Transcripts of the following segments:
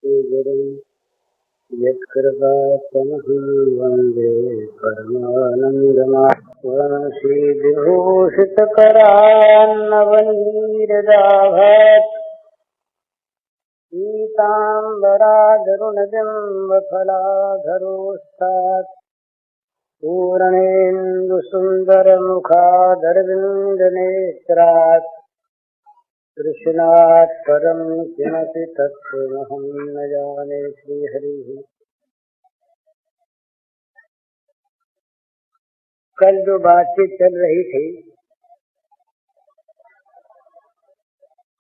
गुरुं यत्कृपात्तमहं वन्दे परमानन्दमाधवं विभूषितकरान्नवनीरदाभात् पीताम्बरादरुणबिम्बफलाधरोस्तात् पूर्णेन्दुसुन्दरमुखादरविन्दनेत्रात् कृष्णात् परं किमपि तत्त्वमहं न जाने। श्रीहरिः। कल जो बातचीत चल रही थी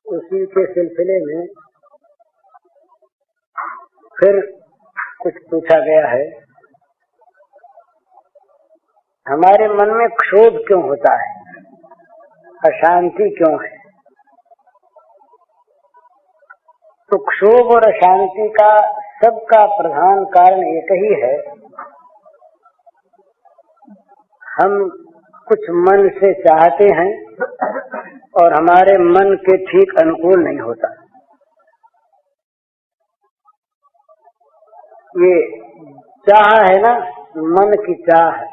उसी के सिलसिले में फिर कुछ पूछा गया है। हमारे मन में क्षोभ क्यों होता है, अशांति क्यों है? तो क्षोभ और अशांति का सबका प्रधान कारण एक ही है, हम कुछ मन से चाहते हैं और हमारे मन के ठीक अनुकूल नहीं होता। ये चाह है ना, मन की चाह,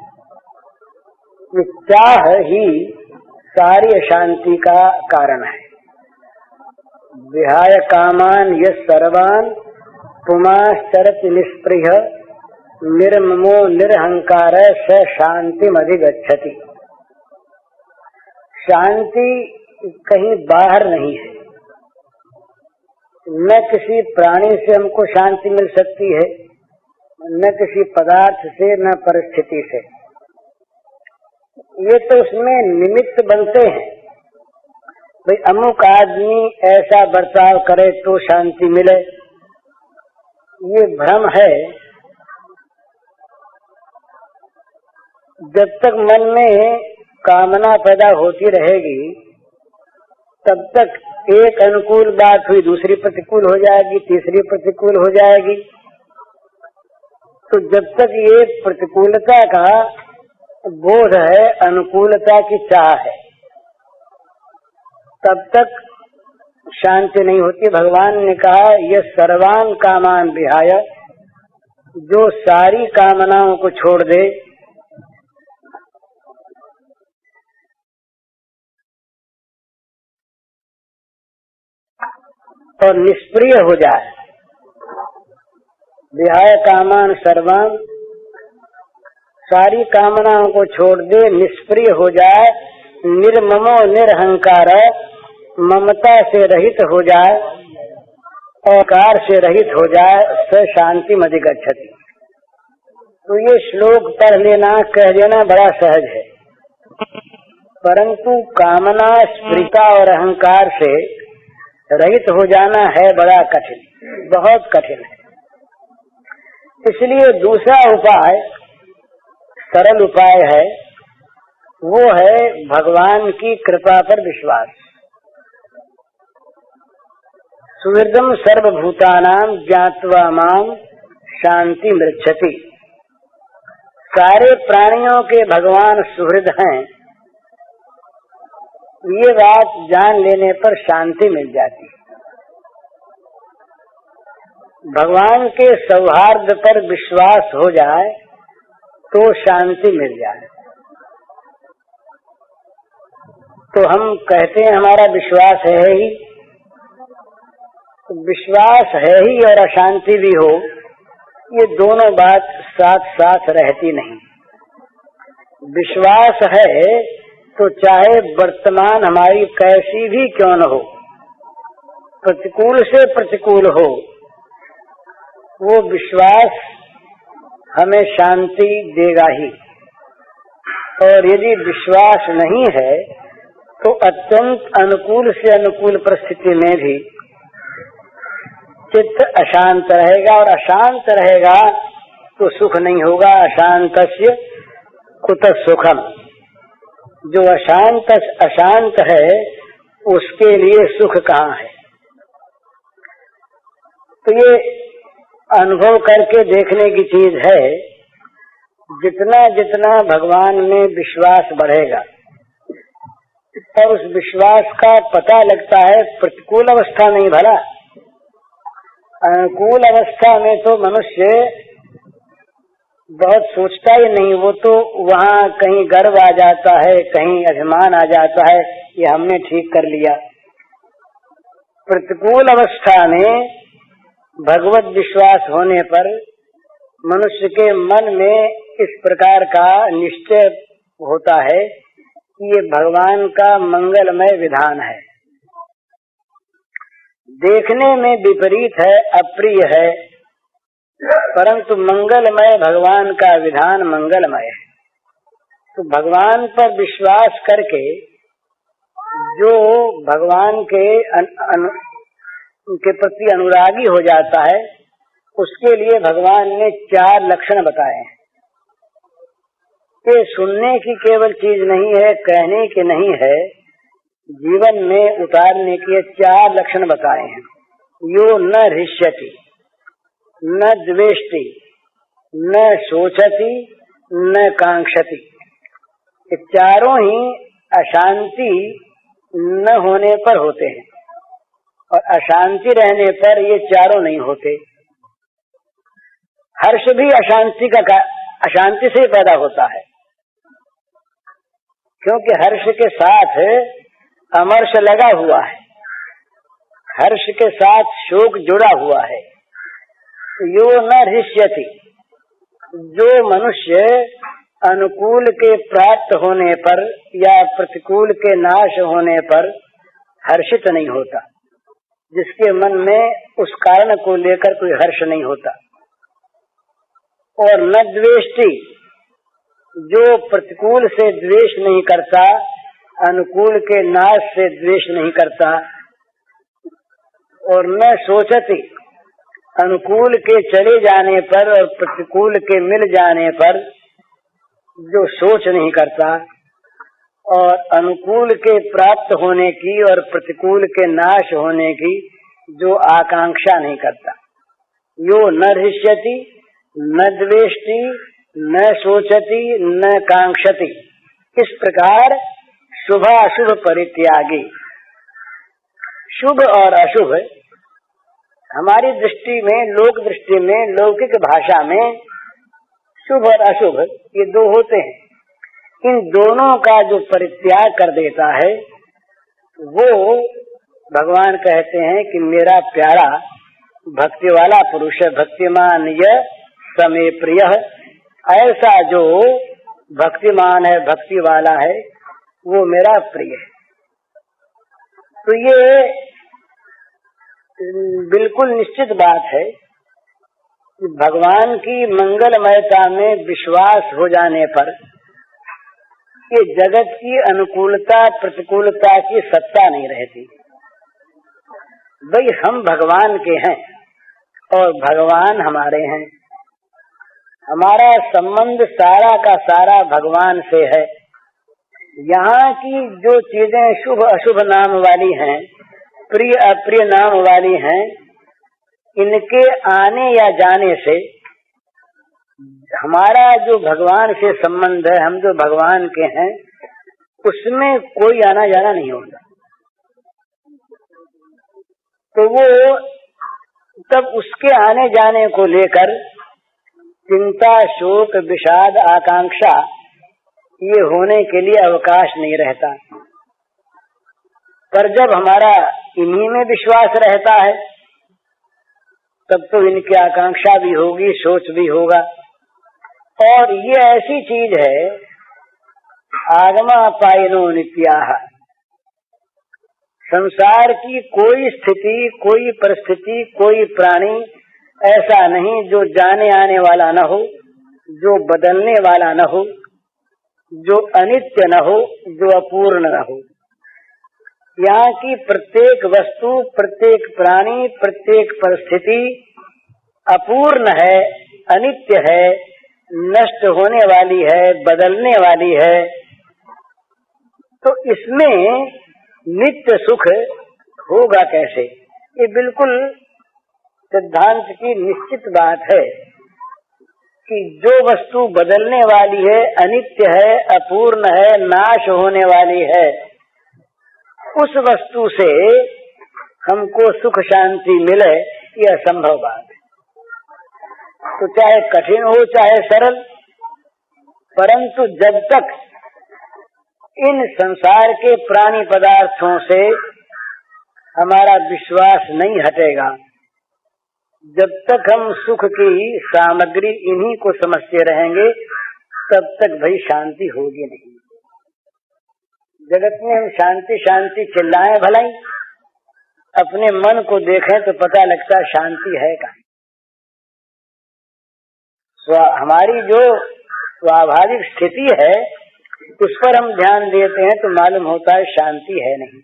ये चाह ही सारी अशांति का कारण है। विहाय कामान यः सर्वान् पुमाश्चरति निष्पृह निर्ममो निरहंकार स शांतिमधिगच्छति। शांति कहीं बाहर नहीं है, न किसी प्राणी से हमको शांति मिल सकती है, न किसी पदार्थ से, न परिस्थिति से। ये तो उसमें निमित्त बनते हैं, भाई अमुक आदमी ऐसा बर्ताव करे तो शांति मिले। ये भ्रम है। जब तक मन में कामना पैदा होती रहेगी तब तक एक अनुकूल बात हुई दूसरी प्रतिकूल हो जाएगी, तीसरी प्रतिकूल हो जाएगी। तो जब तक ये प्रतिकूलता का बोध है, अनुकूलता की चाह है, तब तक शांति नहीं होती। भगवान ने कहा ये सर्वान कामान विहाय, जो सारी कामनाओं को छोड़ दे, और निष्प्रिय हो जाए। विहाय कामान सर्वान, सारी कामनाओं को छोड़ दे, निष्प्रिय हो जाए, निर्ममो निरहंकार, ममता से रहित हो जाए, अहंकार से रहित हो जाए, स शांतिमधिगच्छति। तो ये श्लोक पढ़ लेना, कह देना बड़ा सहज है, परंतु कामना, स्फृता और अहंकार से रहित हो जाना है बड़ा कठिन, बहुत कठिन है। इसलिए दूसरा उपाय, सरल उपाय है, वो है भगवान की कृपा पर विश्वास। सुहृदं सर्वभूतानां ज्ञात्वा मां शांति मृच्छति। सारे प्राणियों के भगवान सुहृद हैं, ये बात जान लेने पर शांति मिल जाती है। भगवान के सौहार्द पर विश्वास हो जाए तो शांति मिल जाए। तो हम कहते हैं हमारा विश्वास है ही, विश्वास है ही और अशांति भी हो, ये दोनों बात साथ साथ रहती नहीं। विश्वास है तो चाहे वर्तमान हमारी कैसी भी क्यों न हो, प्रतिकूल से प्रतिकूल हो, वो विश्वास हमें शांति देगा ही। और यदि विश्वास नहीं है तो अत्यंत अनुकूल से अनुकूल परिस्थिति में भी चित्त अशांत रहेगा, और अशांत रहेगा तो सुख नहीं होगा। अशांतस्य कुतः सुखम। जो अशांत है उसके लिए सुख कहाँ है? तो ये अनुभव करके देखने की चीज है। जितना जितना भगवान में विश्वास बढ़ेगा और उस विश्वास का पता लगता है प्रतिकूल अवस्था में भला, अनुकूल अवस्था में तो मनुष्य बहुत सोचता ही नहीं, वो तो वहाँ कहीं गर्व आ जाता है, कहीं अभिमान आ जाता है, ये हमने ठीक कर लिया। प्रतिकूल अवस्था में भगवत विश्वास होने पर मनुष्य के मन में इस प्रकार का निश्चय होता है कि ये भगवान का मंगलमय विधान है। देखने में विपरीत है, अप्रिय है, परंतु मंगलमय भगवान का विधान मंगलमय है। तो भगवान पर विश्वास करके जो भगवान के प्रति अनुरागी हो जाता है, उसके लिए भगवान ने 4 लक्षण बताए हैं। ये सुनने की केवल चीज नहीं है, कहने की नहीं है, जीवन में उतारने के 4 लक्षण बताए हैं। यो न हृष्यति, न द्वेष्टि, न शोचति, न कांक्षति। ये चारों ही अशांति न होने पर होते हैं, और अशांति रहने पर ये चारों नहीं होते। हर्ष भी अशांति से पैदा होता है, क्योंकि हर्ष के साथ अमर्ष लगा हुआ है, हर्ष के साथ शोक जुड़ा हुआ है। यो न हृष्यति, जो मनुष्य अनुकूल के प्राप्त होने पर या प्रतिकूल के नाश होने पर हर्षित नहीं होता, जिसके मन में उस कारण को लेकर कोई हर्ष नहीं होता। और न द्वेष्टि, जो प्रतिकूल से द्वेष नहीं करता, अनुकूल के नाश से द्वेष नहीं करता। और न शोचति, अनुकूल के चले जाने पर और प्रतिकूल के मिल जाने पर जो सोच नहीं करता, और अनुकूल के प्राप्त होने की और प्रतिकूल के नाश होने की जो आकांक्षा नहीं करता। यो न हृष्यति, न द्वेष्टि, न शोचति, न कांक्षति। इस प्रकार शुभ अशुभ परित्यागी। शुभ और अशुभ हमारी दृष्टि में, लोक दृष्टि में, लौकिक भाषा में शुभ और अशुभ ये 2 होते हैं। इन दोनों का जो परित्याग कर देता है, वो भगवान कहते हैं कि मेरा प्यारा भक्ति वाला पुरुष है। भक्तिमान य समे प्रिय, ऐसा जो भक्तिमान है, भक्ति वाला है, वो मेरा प्रिय है। तो ये बिल्कुल निश्चित बात है कि भगवान की मंगलमयता में विश्वास हो जाने पर ये जगत की अनुकूलता प्रतिकूलता की सत्ता नहीं रहती। भाई हम भगवान के हैं और भगवान हमारे हैं, हमारा संबंध सारा का सारा भगवान से है। यहाँ की जो चीजें शुभ अशुभ नाम वाली हैं, प्रिय अप्रिय नाम वाली हैं, इनके आने या जाने से हमारा जो भगवान से संबंध है, हम जो भगवान के हैं, उसमें कोई आना जाना नहीं होता। तो वो तब उसके आने जाने को लेकर चिंता, शोक, विषाद, आकांक्षा ये होने के लिए अवकाश नहीं रहता। पर जब हमारा इन्हीं में विश्वास रहता है, तब तो इनकी आकांक्षा भी होगी, सोच भी होगा। और ये ऐसी चीज है, आगमा पायनो नित्याह। संसार की कोई स्थिति, कोई परिस्थिति, कोई प्राणी ऐसा नहीं जो जाने आने वाला न हो, जो बदलने वाला न हो, जो अनित्य न हो, जो अपूर्ण न हो। यहाँ की प्रत्येक वस्तु, प्रत्येक प्राणी, प्रत्येक परिस्थिति अपूर्ण है, अनित्य है, नष्ट होने वाली है, बदलने वाली है। तो इसमें नित्य सुख होगा कैसे? ये बिल्कुल सिद्धांत की निश्चित बात है कि जो वस्तु बदलने वाली है, अनित्य है, अपूर्ण है, नाश होने वाली है, उस वस्तु से हमको सुख शांति मिले, ये असंभव बात है। तो चाहे कठिन हो चाहे सरल, परंतु जब तक इन संसार के प्राणी पदार्थों से हमारा विश्वास नहीं हटेगा, जब तक हम सुख की सामग्री इन्हीं को समझते रहेंगे, तब तक भाई शांति होगी नहीं। जगत में हम शांति शांति चिल्लाएं भलाई, अपने मन को देखें तो पता लगता है शांति है कहाँ। हमारी जो स्वाभाविक स्थिति है उस पर हम ध्यान देते हैं तो मालूम होता है शांति है नहीं,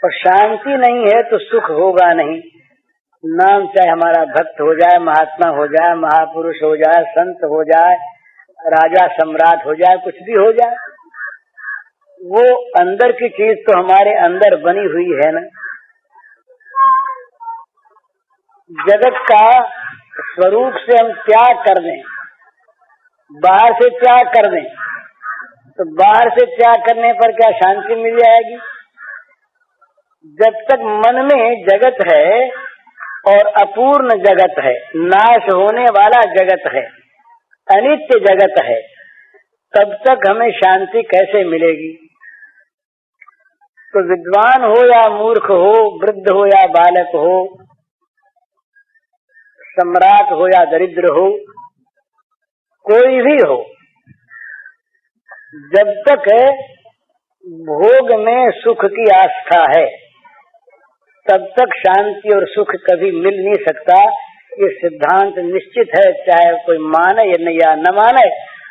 और शांति नहीं है तो सुख होगा नहीं। नाम चाहे हमारा भक्त हो जाए, महात्मा हो जाए, महापुरुष हो जाए, संत हो जाए, राजा सम्राट हो जाए, कुछ भी हो जाए, वो अंदर की चीज तो हमारे अंदर बनी हुई है ना। जगत का स्वरूप से हम त्याग कर दें, बाहर से त्याग कर दें, तो बाहर से त्याग करने पर क्या शांति मिल जाएगी? जब तक मन में जगत है और अपूर्ण जगत है, नाश होने वाला जगत है, अनित्य जगत है, तब तक हमें शांति कैसे मिलेगी? तो विद्वान हो या मूर्ख हो, वृद्ध हो या बालक हो, सम्राट हो या दरिद्र हो, कोई भी हो, जब तक भोग में सुख की आस्था है तब तक शांति और सुख कभी मिल नहीं सकता। ये सिद्धांत निश्चित है, चाहे कोई माने या न माने,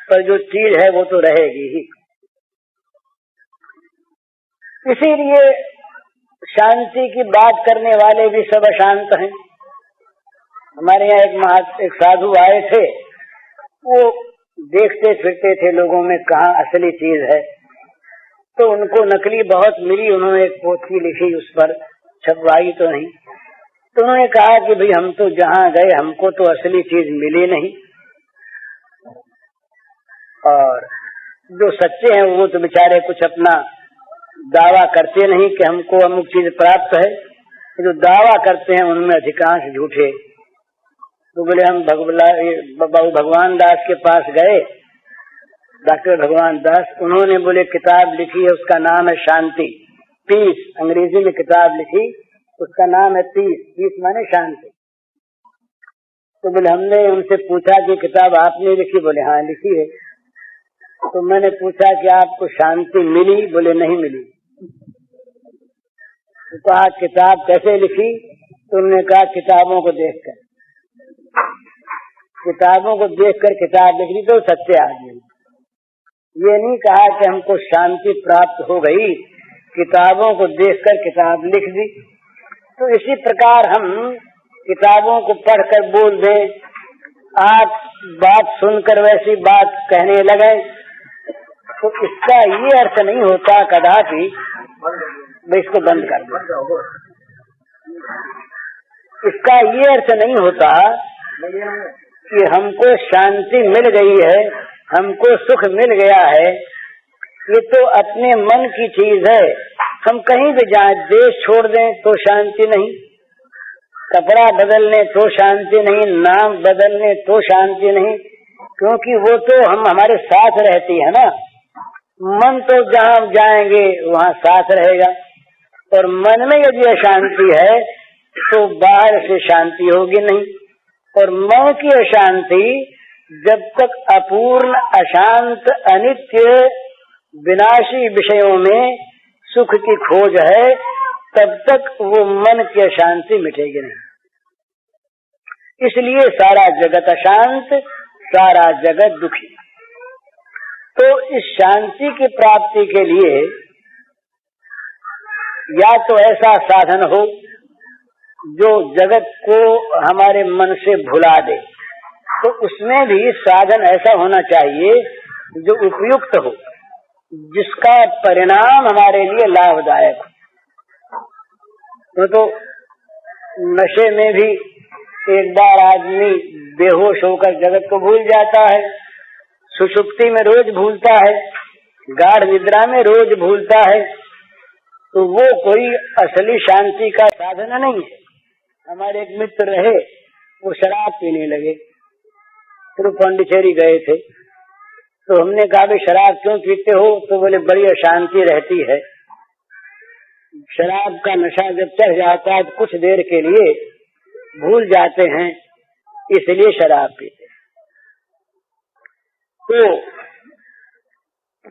पर जो चीज है वो तो रहेगी ही। इसीलिए शांति की बात करने वाले भी सब अशांत हैं। हमारे यहाँ एक साधु आए थे, वो देखते फिरते थे लोगों में कहाँ असली चीज है, तो उनको नकली बहुत मिली। उन्होंने एक पोथी लिखी, उस पर छपवाई तो नहीं। तो उन्होंने कहा कि भाई हम तो जहाँ गए हमको तो असली चीज मिली नहीं, और जो सच्चे हैं वो तो बेचारे कुछ अपना दावा करते नहीं कि हमको अमुक चीज प्राप्त है। जो दावा करते हैं उनमें अधिकांश झूठे। तो बोले हम भगवान दास के पास गए, डॉक्टर भगवान दास, उन्होंने बोले किताब लिखी है, उसका नाम है शांति, पीस। अंग्रेजी में किताब लिखी, उसका नाम है पीस, पीस माने शांति। तो बोले हमने उनसे पूछा कि किताब आपने लिखी? बोले हाँ लिखी है। तो मैंने पूछा कि आपको शांति मिली? बोले नहीं मिली। तो कहा किताब कैसे लिखी? तो उन्होंने कहा किताबों को देखकर, किताबों को देखकर किताब लिख ली। तो सच्चे आदमी, ये नहीं कहा कि हमको शांति प्राप्त हो गई, किताबों को देखकर किताब लिख दी। तो इसी प्रकार हम किताबों को पढ़कर बोल दें, आप बात सुनकर वैसी बात कहने लगे, तो इसका ये अर्थ नहीं होता कदापि इसको बंद कर दो। इसका ये अर्थ नहीं होता कि हमको शांति मिल गई है, हमको सुख मिल गया है। ये तो अपने मन की चीज है। हम कहीं भी जाएं, देश छोड़ दें तो शांति नहीं, कपड़ा बदल लें तो शांति नहीं, नाम बदल लें तो शांति नहीं, क्योंकि वो तो हम हमारे साथ रहती है ना। मन तो जहाँ जाएंगे वहाँ साथ रहेगा, और मन में यदि अशांति है तो बाहर से शांति होगी नहीं। और मन की अशांति जब तक अपूर्ण, अशांत, अनित्य, विनाशी विषयों में सुख की खोज है, तब तक वो मन की अशांति मिटेगी नहीं। इसलिए सारा जगत अशांत, सारा जगत दुखी। तो इस शांति की प्राप्ति के लिए या तो ऐसा साधन हो जो जगत को हमारे मन से भुला दे, तो उसमें भी साधन ऐसा होना चाहिए जो उपयुक्त हो, जिसका परिणाम हमारे लिए लाभदायक हो। तो नशे में भी एक बार आदमी बेहोश होकर जगत को भूल जाता है, सुषुप्ति में रोज भूलता है, गाढ़ निद्रा में रोज भूलता है। तो वो कोई असली शांति का साधन नहीं है। हमारे एक मित्र रहे, वो शराब पीने लगे। फिर पांडिचेरी गए थे, तो हमने कहा भाई शराब क्यों पीते हो? तो बोले बड़ी अशांति रहती है, शराब का नशा जब चढ़ जाता है तो कुछ देर के लिए भूल जाते हैं, इसलिए शराब पीते। तो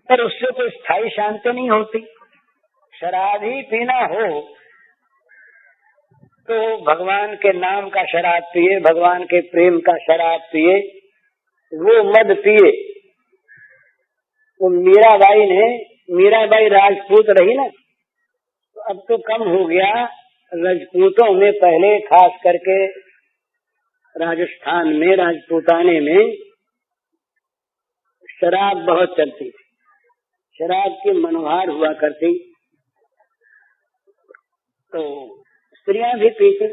पर उससे तो स्थायी शांति नहीं होती। शराब ही पीना हो तो भगवान के नाम का शराब पिए, भगवान के प्रेम का शराब पिए, वो मद पिए। वो मीराबाई राजपूत रही ना, तो अब तो कम हो गया। राजपूतों में पहले खास करके राजस्थान में राजपूताने में शराब बहुत चलती थी, शराब की मनोहार हुआ करती, तो स्त्रियां भी पीती।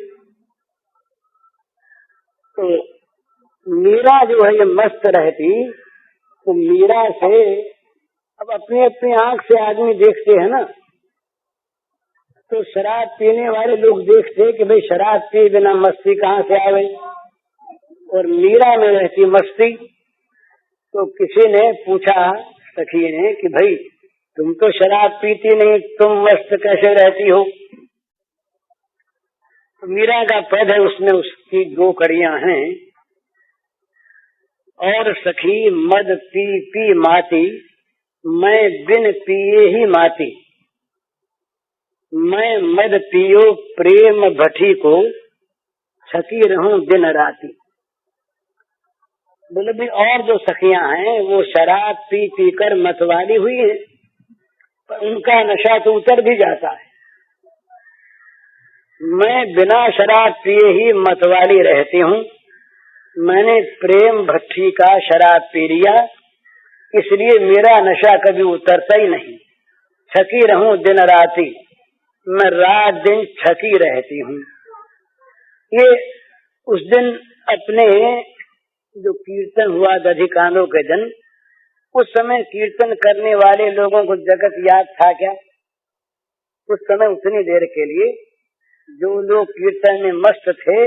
तो मीरा जो है ये मस्त रहती, तो मीरा से अब अपनी अपनी आंख से आदमी देखते हैं ना, तो शराब पीने वाले लोग देखते कि भाई शराब पी बिना मस्ती कहाँ से आ गई, और मीरा में रहती मस्ती। तो किसी ने पूछा सखी ने कि भाई तुम तो शराब पीती नहीं, तुम मस्त कैसे रहती हो? तो मीरा का पद है, उसमें उसकी 2 कड़ियां हैं। और सखी मद पी पी माती, मैं बिन पिए ही माती। मैं मद पियो प्रेम भठी को, छकी रहूं दिन राती। बोले भी और जो सखियां हैं वो शराब पी पी कर मतवाली हुई है, पर उनका नशा तो उतर भी जाता है। मैं बिना शराब पिए ही मतवाली रहती हूँ। मैंने प्रेम भट्टी का शराब पी लिया, इसलिए मेरा नशा कभी उतरता ही नहीं। छकी रहूं दिन राती, मैं रात दिन छकी रहती हूँ। ये उस दिन अपने जो कीर्तन हुआ दधिकांडों के दिन, उस समय कीर्तन करने वाले लोगों को जगत याद था क्या? उस समय उतनी देर के लिए जो लोग कीर्तन में मस्त थे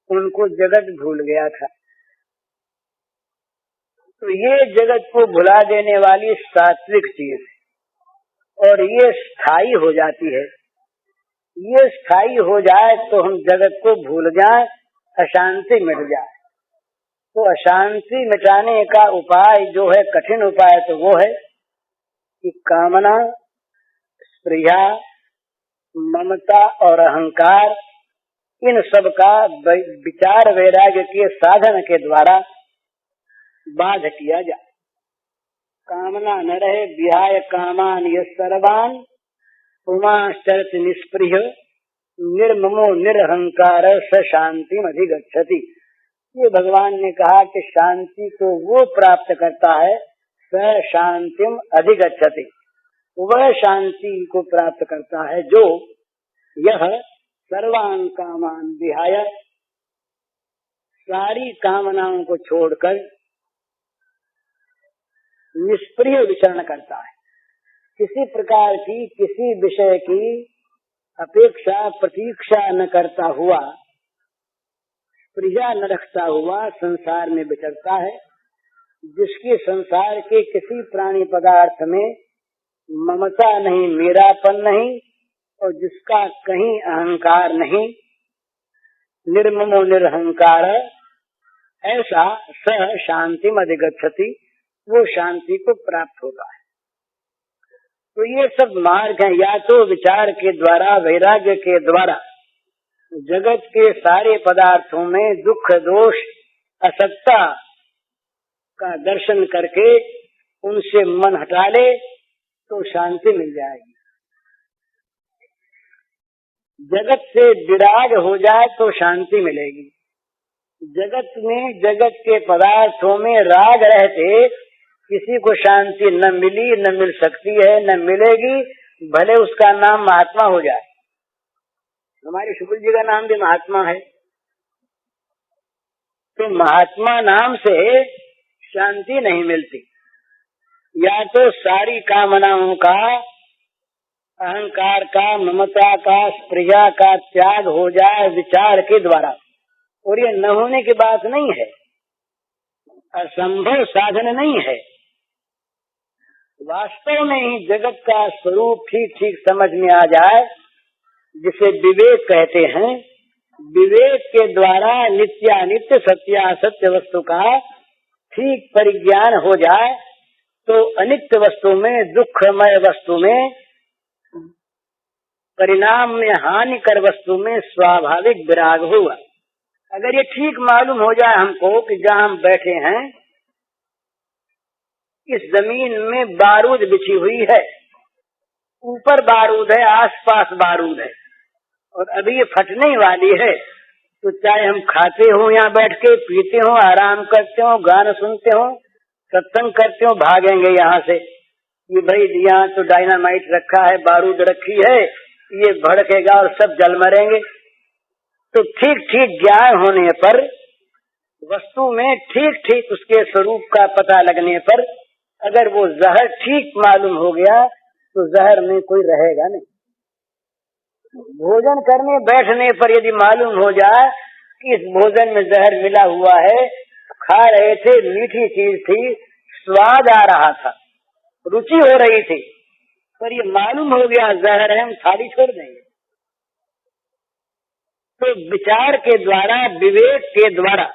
उनको जगत भूल गया था। तो ये जगत को भुला देने वाली सात्विक चीज है, और ये स्थायी हो जाती है। ये स्थायी हो जाए तो हम जगत को भूल जाए, अशांति मिट जाए। तो अशांति मिटाने का उपाय जो है, कठिन उपाय, तो वो है कि कामना, स्पृहा, ममता और अहंकार, इन सब का विचार वैराग्य के साधन के द्वारा बाध किया जाए। कामना न रहे, विहाय कामान यः सर्वान् पुमाश्चरति निष्पृह निर्ममो निरहंकार स शांतिम अधिगच्छति। ये भगवान ने कहा कि शांति को वो प्राप्त करता है, स शांतिम अधिगच्छति, वह शांति को प्राप्त करता है जो यह सर्वान् कामान विहाय, सारी कामनाओं को छोड़कर निष्प्रिय विचरण करता है। किसी प्रकार की, किसी विषय की अपेक्षा प्रतीक्षा न करता हुआ, प्रिया न रखता हुआ संसार में विचरता है। जिसकी संसार के किसी प्राणी पदार्थ में ममता नहीं, मेरापन नहीं, और जिसका कहीं अहंकार नहीं, निर्ममो निरहंकार, ऐसा स शांतिम अधिगच्छति, वो शांति को प्राप्त होता है। तो ये सब मार्ग है, या तो विचार के द्वारा, वैराग्य के द्वारा जगत के सारे पदार्थों में दुख, दोष, असत्ता का दर्शन करके उनसे मन हटा ले तो शांति मिल जाएगी। जगत से विराग हो जाए तो शांति मिलेगी। जगत में, जगत के पदार्थों में राग रहते किसी को शांति न मिली, न मिल सकती है, न मिलेगी, भले उसका नाम महात्मा हो जाए। हमारे शुक्ल जी का नाम भी महात्मा है। तो महात्मा नाम से शांति नहीं मिलती। या तो सारी कामनाओं का अहंकार का, ममता का, स्पृहा का त्याग हो जाए विचार के द्वारा। और ये न होने की बात नहीं है, असंभव साधन नहीं है। वास्तव में ही जगत का स्वरूप ठीक ठीक समझ में आ जाए, जिसे विवेक कहते हैं। विवेक के द्वारा नित्यानित्य सत्यासत्य वस्तु का ठीक परिज्ञान हो जाए तो अनित्य वस्तु में, दुखमय वस्तु में, परिणाम में हानिकर वस्तु में स्वाभाविक विराग हुआ। अगर ये ठीक मालूम हो जाए हमको कि जहाँ हम बैठे हैं इस जमीन में बारूद बिछी हुई है, ऊपर बारूद है, आसपास बारूद है, और अभी ये फटने वाली है, तो चाहे हम खाते हो, यहाँ बैठ के पीते हो, आराम करते हो, गाना सुनते हो, सत्संग करते हो, भागेंगे यहाँ से। ये भाई यहाँ तो डायनामाइट रखा है, बारूद रखी है, ये भड़केगा और सब जल मरेंगे। तो ठीक ठीक ज्ञान होने पर, वस्तु में ठीक ठीक उसके स्वरूप का पता लगने पर, अगर वो जहर ठीक मालूम हो गया तो जहर में कोई रहेगा नहीं। भोजन करने बैठने पर यदि मालूम हो जाए कि इस भोजन में जहर मिला हुआ है, खा रहे थे, मीठी चीज थी, स्वाद आ रहा था, रुचि हो रही थी, पर ये मालूम हो गया जहर है, हम थाली छोड़ देंगे। तो विचार के द्वारा, विवेक के द्वारा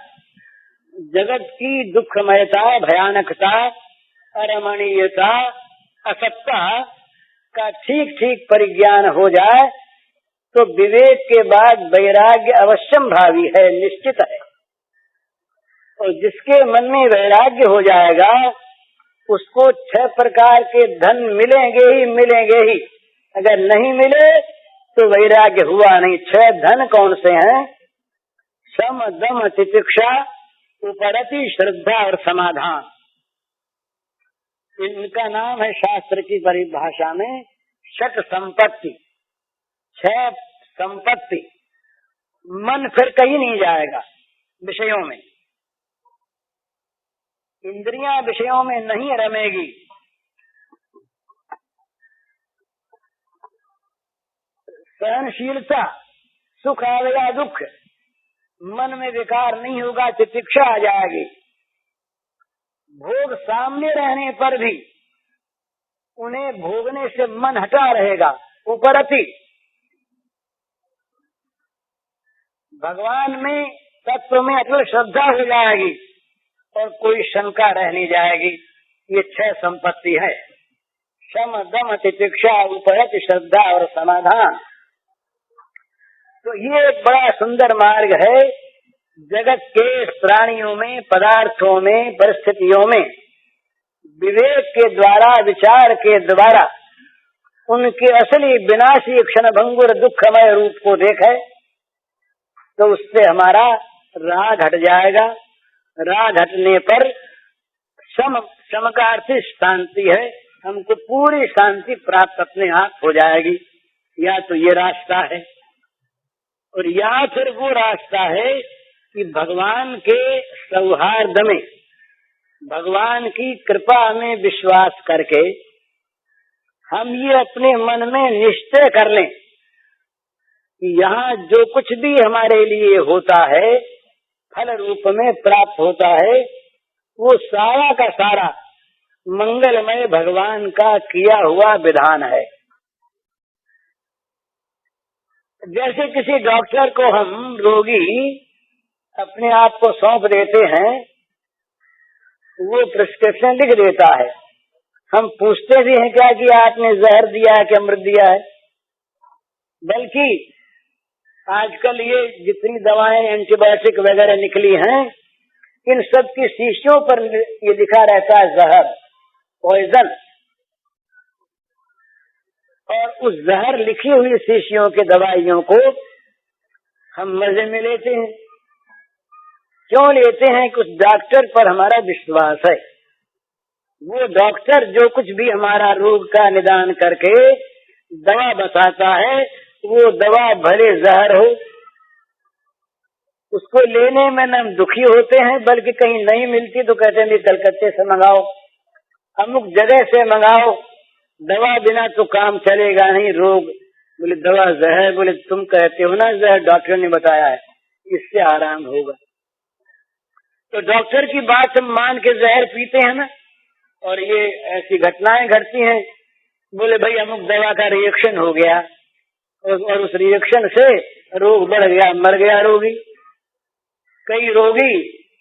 जगत की दुखमयता, भयानकता, अरमणीयता, असत्ता का ठीक ठीक परिज्ञान हो जाए तो विवेक के बाद वैराग्य अवश्यम भावी है, निश्चित है। और जिसके मन में वैराग्य हो जाएगा उसको 6 प्रकार के धन मिलेंगे ही मिलेंगे ही। अगर नहीं मिले तो वैराग्य हुआ नहीं। 6 धन कौन से हैं? सम, दम, तितिक्षा, उपरति, श्रद्धा और समाधान। इनका नाम है शास्त्र की परिभाषा में षट संपत्ति, 6 संपत्ति। मन फिर कहीं नहीं जाएगा विषयों में, इंद्रियां विषयों में नहीं रमेगी। सहनशीलता, सुख आवेगा, दुख, मन में विकार नहीं होगा, तितिक्षा आ जाएगी। भोग सामने रहने पर भी उन्हें भोगने से मन हटा रहेगा। उपरति, भगवान में, तत्व में अटल श्रद्धा हो जाएगी और कोई शंका रह नहीं जाएगी। ये 6 संपत्ति है, सम, दम, तितिक्षा, उपरति, श्रद्धा और समाधान। तो ये एक बड़ा सुंदर मार्ग है। जगत के प्राणियों में, पदार्थों में, परिस्थितियों में विवेक के द्वारा, विचार के द्वारा उनके असली विनाशी क्षणभंगुर दुखमय रूप को देखे तो उससे हमारा राग हट जाएगा। राग हटने पर सम, सम का अर्थ शांति है, हमको पूरी शांति प्राप्त अपने आप हो जाएगी। या तो ये रास्ता है, और या फिर वो रास्ता है कि भगवान के सौहार्द में, भगवान की कृपा में विश्वास करके हम ये अपने मन में निश्चय कर लें कि यहाँ जो कुछ भी हमारे लिए होता है, फल रूप में प्राप्त होता है, वो सारा का सारा मंगलमय भगवान का किया हुआ विधान है। जैसे किसी डॉक्टर को हम रोगी अपने आप को सौंप देते हैं, वो प्रिस्क्रिप्शन लिख देता है, हम पूछते भी हैं क्या कि आपने जहर दिया है कि अमृत दिया है। बल्कि आजकल ये जितनी दवाएं एंटीबायोटिक वगैरह निकली हैं, इन सब की शीशियों पर ये लिखा रहता है जहर, पॉइजन। और उस जहर लिखी हुई शीशियों के दवाइयों को हम मजे में लेते हैं। क्यों लेते हैं? कि उस डॉक्टर पर हमारा विश्वास है। वो डॉक्टर जो कुछ भी हमारा रोग का निदान करके दवा बताता है, वो दवा भले जहर हो, उसको लेने में न हम दुखी होते हैं, बल्कि कहीं नहीं मिलती तो कहते हैं कलकत्ते से मंगाओ, अमुक जगह से मंगाओ, दवा बिना तो काम चलेगा नहीं। रोग, बोले दवा जहर, बोले तुम कहते हो ना जहर, डॉक्टर ने बताया है, इससे आराम होगा। तो डॉक्टर की बात हम मान के जहर पीते हैं ना, और ये ऐसी घटनाएं घटती हैं। बोले भाई अमुक दवा का रिएक्शन हो गया और उस रिएक्शन से रोग बढ़ गया, मर गया रोगी। कई रोगी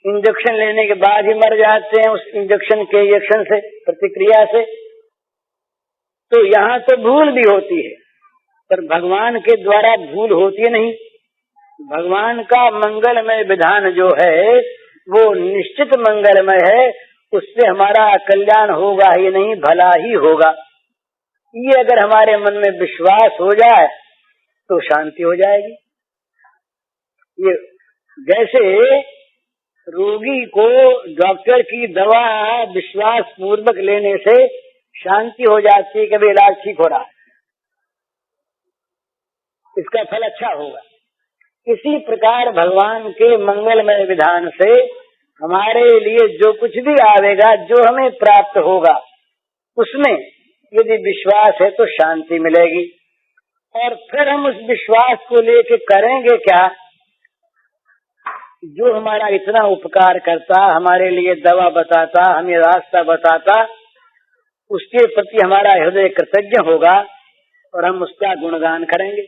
इंजेक्शन लेने के बाद ही मर जाते हैं उस इंजेक्शन के रिएक्शन से, प्रतिक्रिया से। तो यहाँ तो भूल भी होती है, पर भगवान के द्वारा भूल होती नहीं। भगवान का मंगलमय विधान जो है वो निश्चित मंगलमय है, उससे हमारा कल्याण होगा ही नहीं, भला ही होगा। ये अगर हमारे मन में विश्वास हो जाए तो शांति हो जाएगी। ये जैसे रोगी को डॉक्टर की दवा विश्वास पूर्वक लेने से शांति हो जाती है, कभी इलाज ठीक हो रहा है, इसका फल अच्छा होगा। इसी प्रकार भगवान के मंगलमय विधान से हमारे लिए जो कुछ भी आवेगा, जो हमें प्राप्त होगा, उसमें यदि विश्वास है तो शांति मिलेगी। और फिर हम उस विश्वास को लेके करेंगे क्या? जो हमारा इतना उपकार करता, हमारे लिए दवा बताता, हमें रास्ता बताता, उसके प्रति हमारा हृदय कृतज्ञ होगा और हम उसका गुणगान करेंगे।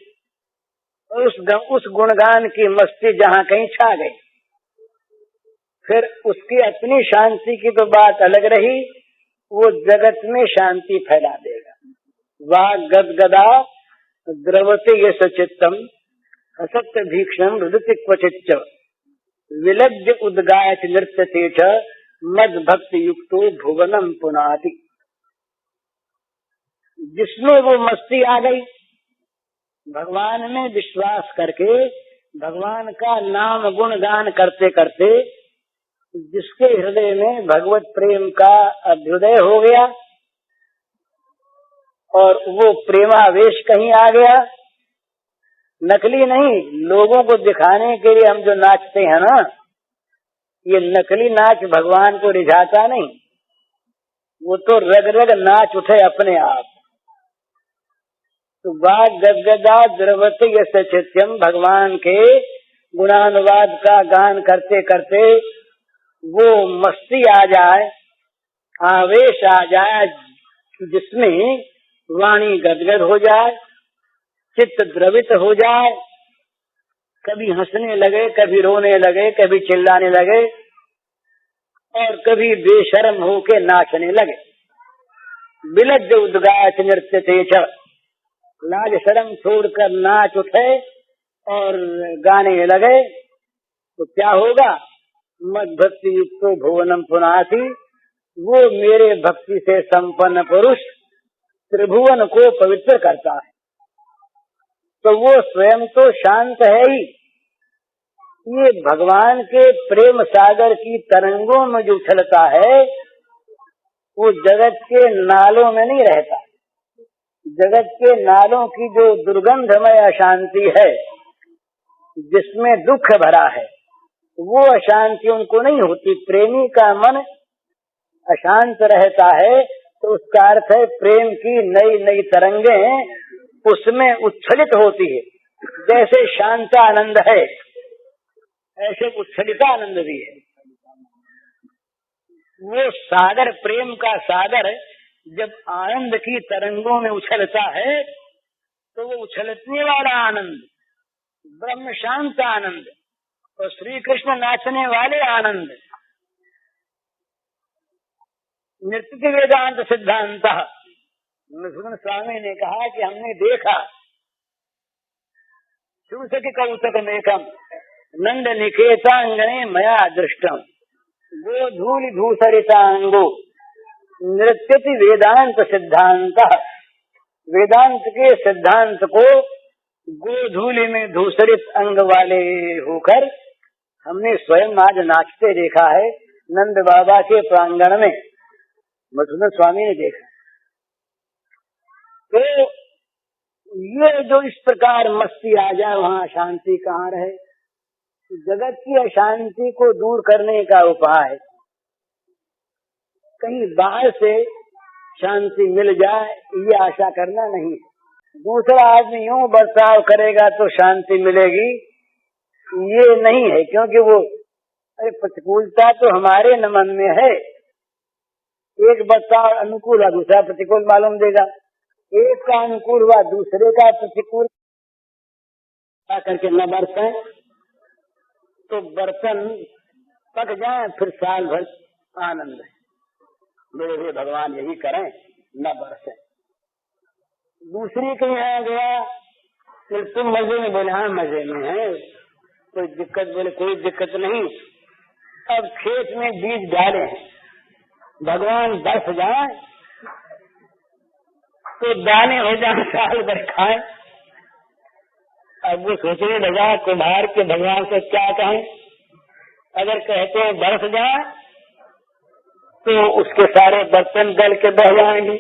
और उस गुणगान की मस्ती जहाँ कहीं छा गई, फिर उसकी अपनी शांति की तो बात अलग रही, वो जगत में शांति फैला देगा। वाग गदगदा द्रवते ये सचित्तम असत्य भीक्षण हृदय क्वचिच्च विलज्ज उद्गायत नृत्यते च मद भक्ति युक्तो भुवनम पुनाति। जिसमें वो मस्ती आ गई, भगवान में विश्वास करके, भगवान का नाम गुणगान करते करते, जिसके हृदय में भगवत प्रेम का अभ्युदय हो गया और वो प्रेमावेश कहीं आ गया। नकली नहीं, लोगों को दिखाने के लिए हम जो नाचते हैं ना, ये नकली नाच भगवान को रिझाता नहीं, वो तो रग रग नाच उठे अपने आप। तो वाग गदगदा द्रवते यस्य चित्यम, भगवान के गुणानुवाद का गान करते करते वो मस्ती आ जाए, आवेश आ जाए, जिसमें वाणी गदगद हो जाए, चित्त द्रवित हो जाए, कभी हंसने लगे, कभी रोने लगे, कभी चिल्लाने लगे और कभी बेशर्म होके नाचने लगे। विलज्ज उद्गायत नृत्यते च, लाज शर्म छोड़कर नाच उठे और गाने लगे, तो क्या होगा? मद भक्ति युक्तो भुवनम पुनाति, वो मेरे भक्ति से संपन्न पुरुष त्रिभुवन को पवित्र करता है। तो वो स्वयं तो शांत है ही, ये भगवान के प्रेम सागर की तरंगों में जो उछलता है वो जगत के नालों में नहीं रहता। जगत के नालों की जो दुर्गंधमय अशांति है, जिसमें दुख भरा है, वो अशांति उनको नहीं होती। प्रेमी का मन अशांत रहता है तो उसका अर्थ है प्रेम की नई नई तरंगें उसमें उच्छलित होती है। जैसे शांत आनंद है, ऐसे उच्छलित आनंद भी है। वो सागर, प्रेम का सागर जब आनंद की तरंगों में उछलता है तो वो उछलने वाला आनंद ब्रह्म शांत आनंद और श्री कृष्ण नाचने वाले आनंद। नृत्य वेदांत सिद्धांत मधुसूदन स्वामी ने कहा कि हमने देखा शिवसखी कौतक मेकम नंद निकेतांगणे मया दृष्टम गोधूलि धूसरितांगो नृत्यति वेदांत सिद्धांत। वेदांत के सिद्धांत को गोधूलि में धूसरित अंग वाले होकर हमने स्वयं आज नाचते देखा है नंद बाबा के प्रांगण में। मधुसूदन स्वामी ने देखा। तो ये जो इस प्रकार मस्ती आ जाए, वहाँ शांति कहाँ रहे? जगत की अशांति को दूर करने का उपाय कहीं बाहर से शांति मिल जाए ये आशा करना नहीं है। दूसरा आदमी यूं बर्ताव करेगा तो शांति मिलेगी ये नहीं है, क्योंकि वो प्रतिकूलता तो हमारे न मन में है। एक बर्ताव अनुकूल हुआ दूसरा प्रतिकूल मालूम देगा, एक का अनुकूल हुआ दूसरे का प्रतिकूल करके न बरसे तो बर्तन पक जाए फिर साल भर आनंद है। मेरे भगवान यही करें न बरसे। दूसरी कहीं आ गया फिर तुम मजे में, बोले हाँ मजे में है, कोई दिक्कत, बोले कोई दिक्कत नहीं। अब खेत में बीज डाले भगवान बरस जाए तो दाने हो जाए साल भर खाए। अब वो सोचने लगा कुम्हार के भगवान से क्या कहें। अगर कहते हैं बरस जाए तो उसके सारे बर्तन गल के बह जाएंगे,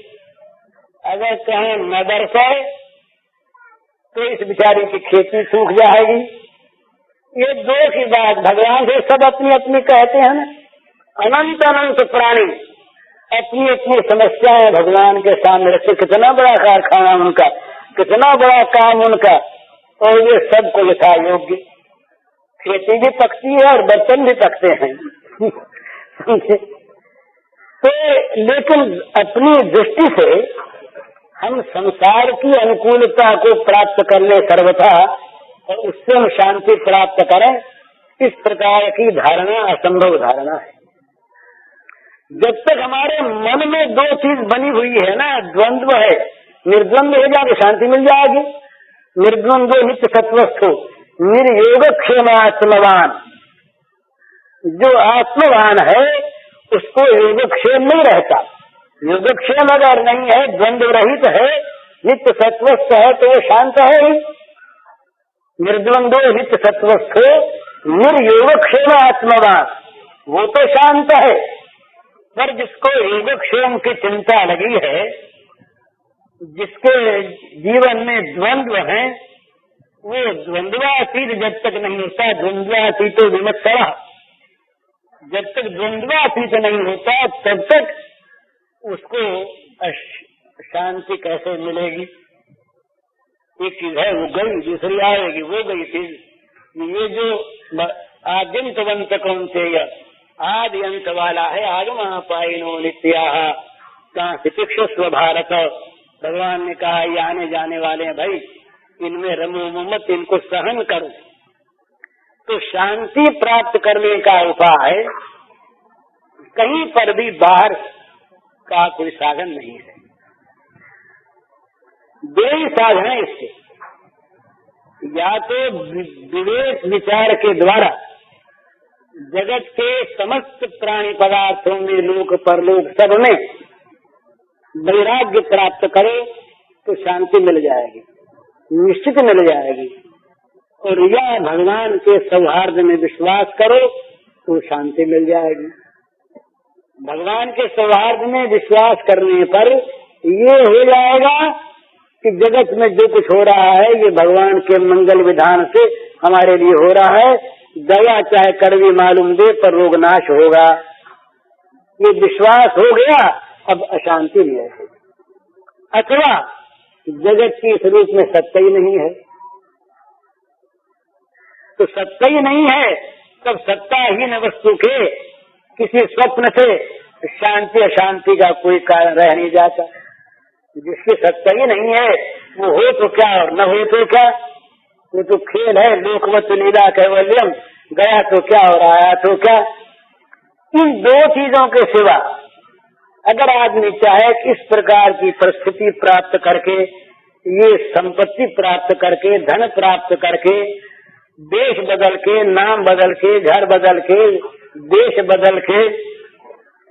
अगर कहें न बरसे तो इस बेचारे की खेती सूख जाएगी। ये दो की बात भगवान से सब अपनी अपनी कहते हैं ना। अनंत अनंत प्राणी अपनी अपनी समस्याएं भगवान के सामने रखते, कितना बड़ा कारखाना उनका, कितना बड़ा काम उनका, और ये सबको यथा योग्य खेती भी पकती है और बर्तन भी पकते हैं। तो लेकिन अपनी दृष्टि से हम संसार की अनुकूलता को प्राप्त कर ले सर्वथा और उससे हम शांति प्राप्त करें, इस प्रकार की धारणा असंभव धारणा है। जब तक हमारे मन में दो चीज बनी हुई है ना, द्वंद्व है, निर्द्वंद्व हो जाए तो शांति मिल जाएगी। निर्द्वंद्व नित्य सत्वस्थो निर्योग क्षेम आत्मवान, जो आत्मवान है उसको योगक्षेम नहीं रहता। योगक्षेम अगर नहीं है, द्वंद्व रहित है, नित्य सत्वस्थ है तो वो शांत है ही। निर्द्वंद्व नित्य सत्वस्थो निर्योगक्षेम आत्मवान, वो तो शांत है। पर जिसको योगक्षेम की चिंता लगी है, जिसके जीवन में द्वंद्व है, वो द्वंद्वातीत जब तक नहीं होता, द्वंद्वातीतो विमत्सरः, जब तक द्वंद्वातीत नहीं होता तब तक उसको शांति कैसे मिलेगी। एक चीज है वो गई, दूसरी आएगी, वो गई फिर। ये जो आद्यंतवंत कौन्तेय, आदि अंत वाला है, आगमा पाइनो नित्याः कांसितिक्षस्व भारत। भगवान ने कहा ये आने जाने वाले हैं भाई, इनमें रमो मत, इनको सहन करो। तो शांति प्राप्त करने का उपाय कहीं पर भी बाहर का कोई साधन नहीं है। दो ही साधन है इसके, या तो विवेक विचार के द्वारा जगत के समस्त प्राणी पदार्थों में, लोक परलोक सब में वैराग्य प्राप्त करे तो शांति मिल जाएगी, निश्चित मिल जाएगी। और या भगवान के सौहार्द में विश्वास करो तो शांति मिल जाएगी। भगवान के सौहार्द में विश्वास करने पर ये हो जाएगा कि जगत में जो कुछ हो रहा है ये भगवान के मंगल विधान से हमारे लिए हो रहा है। दया चाहे कड़वी मालूम दे पर रोग नाश होगा, ये विश्वास हो गया, अब अशांति नहीं है। अथवा जगत की स्वरूप में सत्य ही नहीं है, तो सत्य ही नहीं है तब सत्ताहीन वस्तु के किसी स्वप्न से शांति अशांति का कोई कारण रह नहीं जाता। जिसकी सत्ता ही नहीं है वो हो तो क्या और न हो तो क्या, वो तो खेल है। लोकवत लीला कैवल्यम, गया तो क्या और आया तो क्या। इन दो चीजों के सिवा अगर आदमी चाहे कि इस प्रकार की परिस्थिति प्राप्त करके, ये संपत्ति प्राप्त करके, धन प्राप्त करके, देश बदल के, नाम बदल के, घर बदल के, देश बदल के,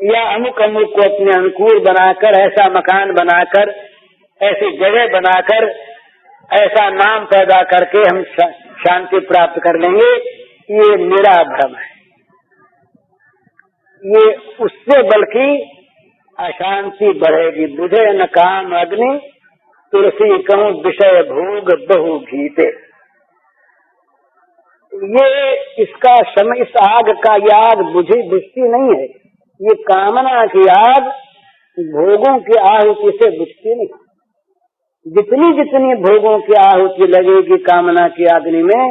या अमुक अमुक को अपने अनुकूल बनाकर, ऐसा मकान बनाकर, ऐसी जगह बनाकर, ऐसा नाम पैदा करके हम शांति प्राप्त कर लेंगे, ये मेरा भ्रम है। ये उससे बल्कि अशांति बढ़ेगी। बुझे न काम अग्नि तुलसी कहूँ विषय भोग बहु घीते। ये इसका समय, इस आग का, ये आग बुझती नहीं है, ये कामना की आग भोगों की आहुति से बुझती नहीं। जितनी जितनी भोगों की आहुति लगेगी कामना की अग्नि में,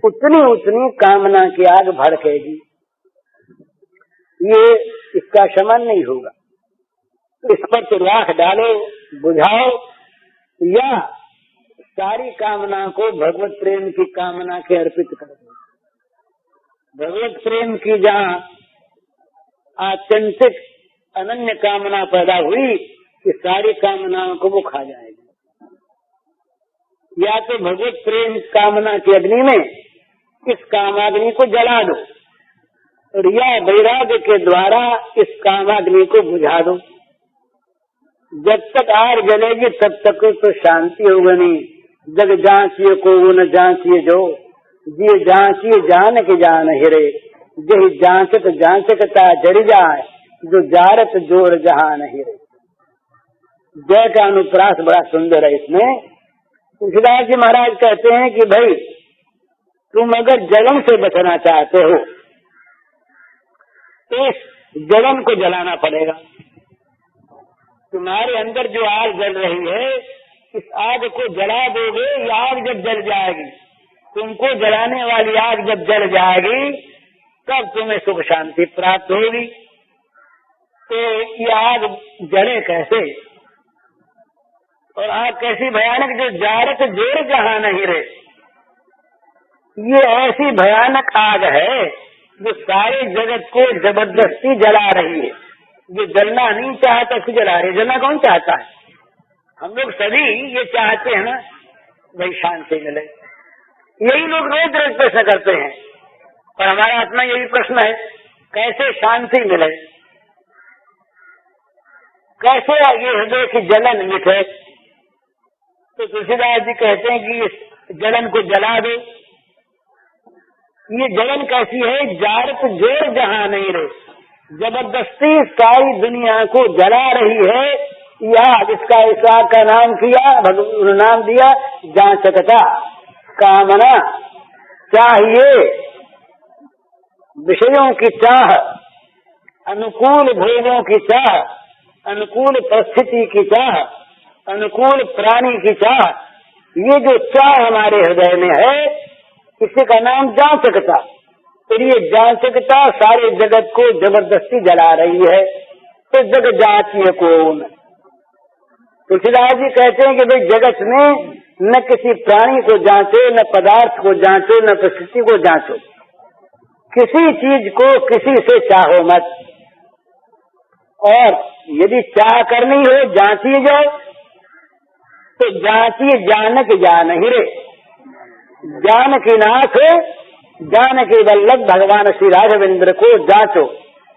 उतनी उतनी कामना की आग भड़केगी। ये इसका शमन नहीं होगा। इस पर तो राख डालो, बुझाओ, या सारी कामना को भगवत प्रेम की कामना के अर्पित कर दो। भगवत प्रेम की जहाँ आत्यंतिक अनन्य कामना पैदा हुई कि सारी कामनाओं को वो खा जाएगी। या तो भगवत प्रेम कामना की अग्नि में इस कामाग्नि को जला दो, और या वैराग्य के द्वारा इस कामाग्नि को बुझा दो। जब तक आग जलेगी तब तक तो शांति होगी नहीं। जग जांचिए को न जांचिए जो, ये जांचिए जान के जान हिरे, यही जांचत जांचकता जरी जाए, जो जारत जोर जहान हिरे। जय का अनुप्रास बड़ा सुंदर है। इसमें तुलसीदास जी महाराज कहते हैं कि भाई तुम अगर जलन से बचना चाहते हो तो इस जलन को जलाना पड़ेगा। तुम्हारे अंदर जो आग जल रही है, इस आग को जला दोगे, ये आग जब जल जाएगी, तुमको जलाने वाली आग जब जल जाएगी, तब तुम्हें सुख शांति प्राप्त होगी। तो ये आग जले कैसे? और आग कैसी भयानक, जो जारत जोर जहां नहीं रहे। ये ऐसी भयानक आग है जो सारे जगत को जबरदस्ती जला रही है। जो जलना नहीं चाहता उसको जला रही है। जलना कौन चाहता है? हम लोग सभी ये चाहते हैं ना, भाई शांति मिले। यही लोग रोज रोज प्रश्न करते हैं, और हमारा अपना यही प्रश्न है, कैसे शांति मिले, कैसे ये हृदय की जलन मिटे। तो तुलसीदास जी कहते हैं कि इस जलन को जला दो। ये जलन कैसी है? जारत जोर जहां नहीं रहे, जबरदस्ती सारी दुनिया को जला रही है। या इसका इस आग का नाम किया, भगवान नाम दिया जांचकता। कामना चाहिए, विषयों की चाह, अनुकूल भोगों की चाह, अनुकूल परिस्थिति की चाह, अनुकूल प्राणी की चाह। ये जो चाह हमारे हृदय में है, इसी का नाम जांचकता। और ये जांचकता सारे जगत को जबरदस्ती जला रही है। तो जग जांचिए कौन? तुलसीदास जी कहते हैं कि भाई जगत में न किसी प्राणी को जांचो, न पदार्थ को जांचो, न परिस्थिति को जांचो। किसी चीज को किसी से चाहो मत। और यदि चाह करनी हो जांचिए जाओ, तो जांचिए जानक जान ही रे। जानकी नाथ जानकी वल्लभ भगवान श्री राघवेंद्र को जांचो।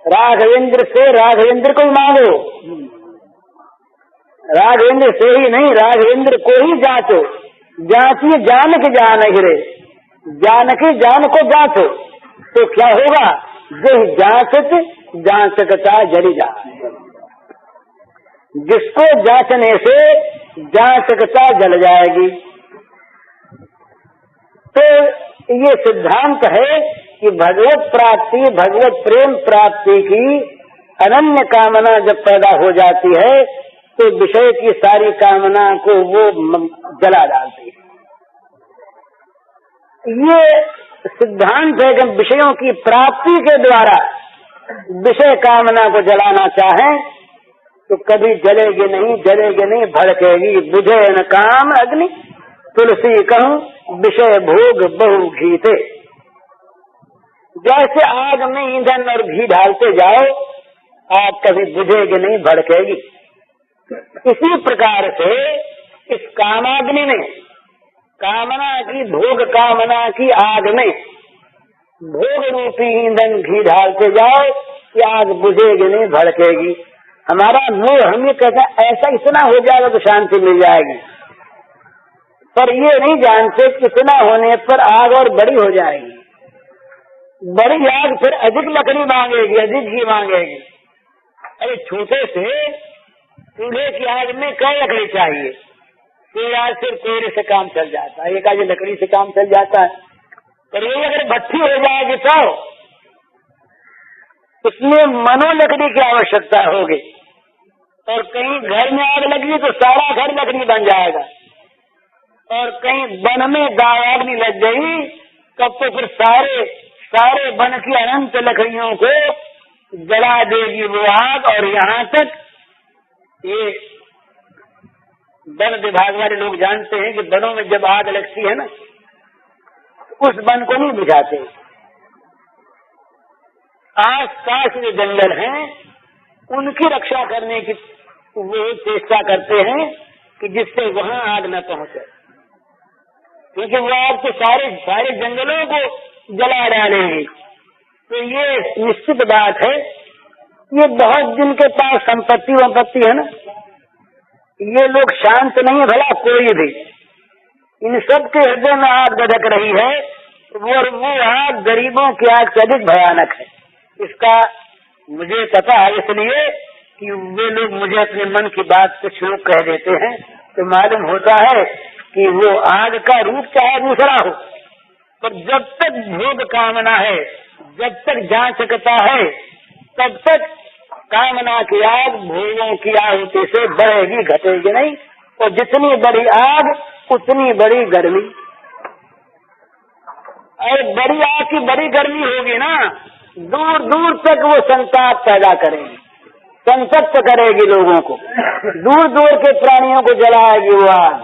राघवेंद्र से राघवेंद्र को मांगो, राघवेंद्र से ही नहीं, राघवेंद्र को ही जांचो। जांचिए जानक जान ही रे, जानकी जान को जांचो। तो क्या होगा? जो जांचत जांचकता जरी जाए। जिसको जांचने से जांचकता जल जाएगी। तो ये सिद्धांत है कि भगवत प्राप्ति, भगवत प्रेम प्राप्ति की अनन्य कामना जब पैदा हो जाती है, तो विषय की सारी कामना को वो जला डालती है। ये सिद्धांत है कि विषयों की प्राप्ति के द्वारा विषय कामना को जलाना चाहें तो कभी जलेगी नहीं, भड़केगी। बुझे न काम अग्नि तुलसी कहूँ, विषय भोग बहु घीते। जैसे आग में ईंधन और घी डालते जाओ, आग कभी बुझेगी नहीं, भड़केगी। इसी प्रकार से इस कामाग्नि में, कामना की, भोग कामना की आग में भोग रूपी ईंधन घी डालते जाओ कि आग बुझेगी नहीं, भड़केगी। हमारा मोह, हम ये कहते हैं ऐसा इतना हो जाएगा तो शांति मिल जाएगी, पर ये नहीं जानते कितना होने पर आग और बड़ी हो जाएगी। बड़ी आग फिर अधिक लकड़ी मांगेगी, अधिक घी मांगेगी। अरे छोटे से चूल्हे की आग में क्या लकड़ी चाहिए? तो आज सिर्फ कोयले से काम चल जाता है, एक आज लकड़ी से काम चल जाता है। पर ये अगर भट्टी हो जाएगी तो उसमें मनो लकड़ी की आवश्यकता होगी। और कहीं घर में आग लगी तो सारा घर लकड़ी बन जाएगा, और कहीं वन में आग लग गई तब तो फिर सारे वन की अनंत लकड़ियों को जला देगी वो आग। और यहाँ तक ये वन विभाग वाले लोग जानते हैं कि वनों में जब आग लगती है ना, उस वन को नहीं बुझाते, आस पास जो जंगल हैं उनकी रक्षा करने की वो चेष्टा करते हैं कि जिससे वहां आग न पहुंचे, क्योंकि वो आग तो सारे जंगलों को जला डालेगी। तो ये निश्चित बात है, ये बहुत जिनके पास संपत्ति है ना, ये लोग शांत नहीं है भला कोई भी, इन सब के हृदय में आग धधक रही है, वो आग गरीबों की आग से अधिक भयानक है। इसका मुझे पता है, इसलिए कि वे लोग मुझे अपने मन की बात कुछ लोग कह देते हैं, तो मालूम होता है कि वो आग का रूप चाहे दूसरा हो, पर जब तक भोग कामना है, जब तक जांचकता है, तब तक कामना की आग भोगों की आहुति से बढ़ेगी घटेगी नहीं। और जितनी बड़ी आग उतनी बड़ी गर्मी, और बड़ी आग की बड़ी गर्मी होगी ना, दूर दूर तक वो संताप पैदा करेगी, संतप्त करेगी लोगों को, दूर दूर के प्राणियों को जलाएगी वो आग।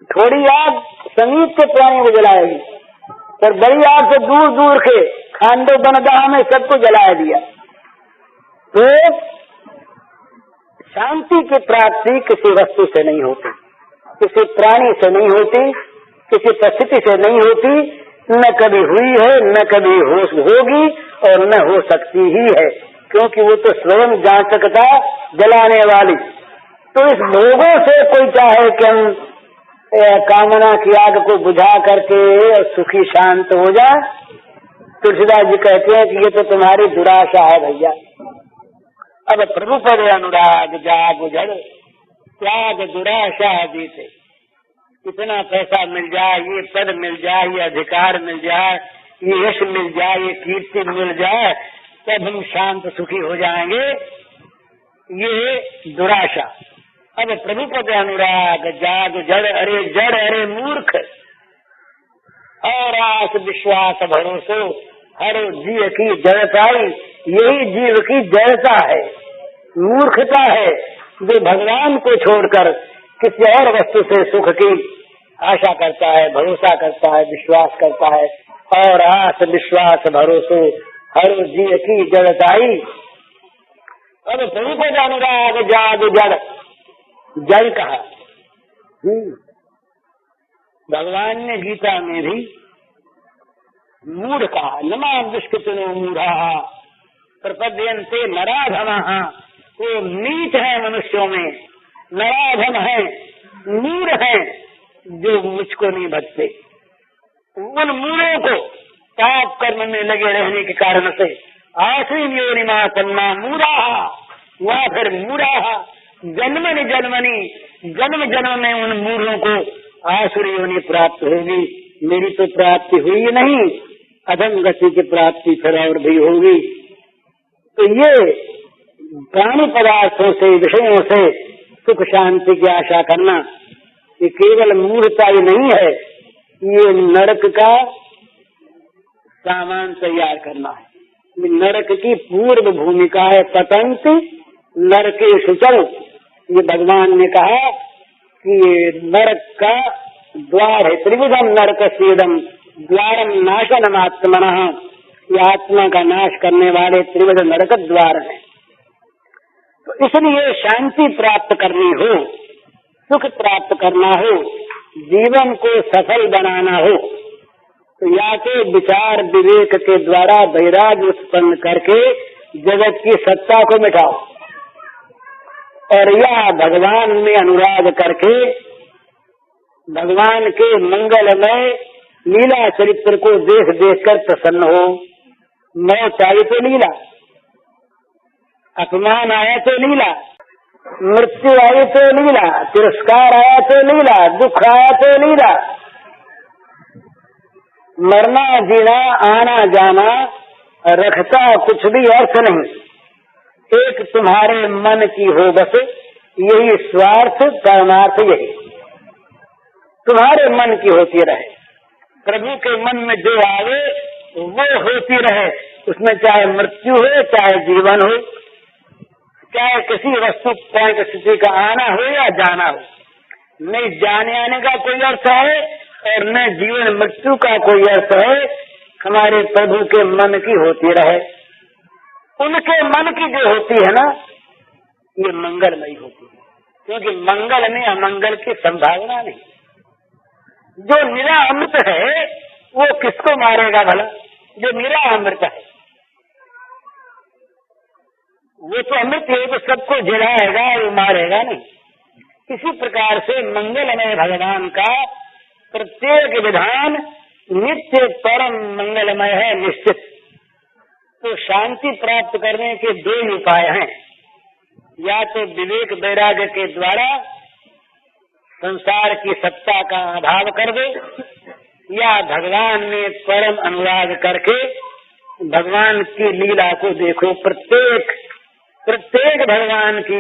थोड़ी आग समीप के प्राणियों को जलाएगी, पर बड़ी आग से दूर दूर के खांडो बनदाह में सबको जला दिया। तो शांति की प्राप्ति किसी वस्तु से नहीं होती, किसी प्राणी से नहीं होती, किसी परिस्थिति से नहीं होती, न कभी हुई है, न कभी होगी, और न हो सकती ही है, क्योंकि वो तो स्वयं जांचकता जलाने वाली। तो इस भोगों से कोई चाहे कि हम कामना की आग को बुझा करके और सुखी शांत हो जाए, तुलसीदास जी कहते हैं कि ये तो तुम्हारी दुराशा है भैया। अब प्रभु पद अनुराग जाग उजड़ त्याग दुराशा जीते, इतना पैसा मिल जाए, ये पद मिल जाए, ये अधिकार मिल जाए, ये यश मिल जाए, ये कीर्ति मिल जाए, तब हम शांत सुखी हो जाएंगे, ये दुराशा। अब प्रभु पद अनुराग जाग जड़, अरे जड़ अरे मूर्ख, और आस विश्वास भरोसो हर जीव की जड़ताई, यही जीव की जड़ता है, मूर्खता है, जो भगवान को छोड़कर किसी और वस्तु से सुख की आशा करता है, भरोसा करता है, विश्वास करता है। और आस विश्वास भरोसो हर जीव की जड़ताई। अब प्रभु को अनुराग जाग जड़, जड़ कहा। भगवान ने गीता में भी मूढ़ कहा, नमा दुष्कृतिनो मूढ़ा प्रपद्यन्ते नराधमः, वो नीच है मनुष्यों में, नराधम है, मूढ़ है, जो मुझको नहीं भजते। उन मूढ़ों को पाप कर्म में लगे रहने के कारण से आश्री योनिमा तन्ना मूढ़ा, वहाँ फिर मूढ़ा जन्मनि जन्मनि, जन्म जन्म में उन मूढ़ों को आसुरी योनि प्राप्त होगी। मेरी तो प्राप्ति हुई नहीं, अधम गति की प्राप्ति फिर और भी होगी। तो ये प्राणी पदार्थों से, विषयों से सुख शांति की आशा करना, ये केवल मूढ़ता ही नहीं है, ये नरक का सामान तैयार करना है। नरक की पूर्व भूमिका है पतंत नरके सुचल। ये भगवान ने कहा कि नरक का द्वार है, त्रिविधम नरक सेदम द्वारम नाशनम आत्मनः, ये आत्मा का नाश करने वाले त्रिविध नरक द्वार है। तो इसलिए शांति प्राप्त करनी हो, सुख प्राप्त करना हो, जीवन को सफल बनाना हो, तो या तो विचार विवेक के द्वारा वैराग्य उत्पन्न करके जगत की सत्ता को मिटाओ, और या भगवान में अनुराग करके भगवान के मंगलमय लीला चरित्र को देख देख कर प्रसन्न हो। मौत आई तो लीला, अपमान आया तो लीला, मृत्यु आई तो लीला, तिरस्कार आया तो लीला, दुख आया तो लीला। मरना जीना आना जाना रखता कुछ भी अर्थ नहीं, एक तुम्हारे मन की हो बस, यही स्वार्थ परमार्थ यही तुम्हारे मन की होती रहे। प्रभु के मन में जो आवे वो होती रहे, उसमें चाहे मृत्यु हो चाहे जीवन हो, चाहे किसी वस्तु पॉइंट स्थिति का आना हो या जाना हो, न जाने आने का कोई अर्थ है और न जीवन मृत्यु का कोई अर्थ है। हमारे प्रभु के मन की होती रहे। उनके मन की जो होती है ना, ये मंगलमयी होती है, क्योंकि मंगल में अमंगल की संभावना नहीं। जो निरा अमृत है वो किसको मारेगा भला? जो निरा अमृत है वो तो अमृत है, तो सबको जिलाएगा, वो मारेगा नहीं। इसी प्रकार से मंगलमय भगवान का प्रत्येक विधान नित्य परम मंगलमय है निश्चित। तो शांति प्राप्त करने के दो उपाय हैं, या तो विवेक वैराग्य के द्वारा संसार की सत्ता का अभाव कर दे, या भगवान में परम अनुराग करके भगवान की लीला को देखो। प्रत्येक भगवान की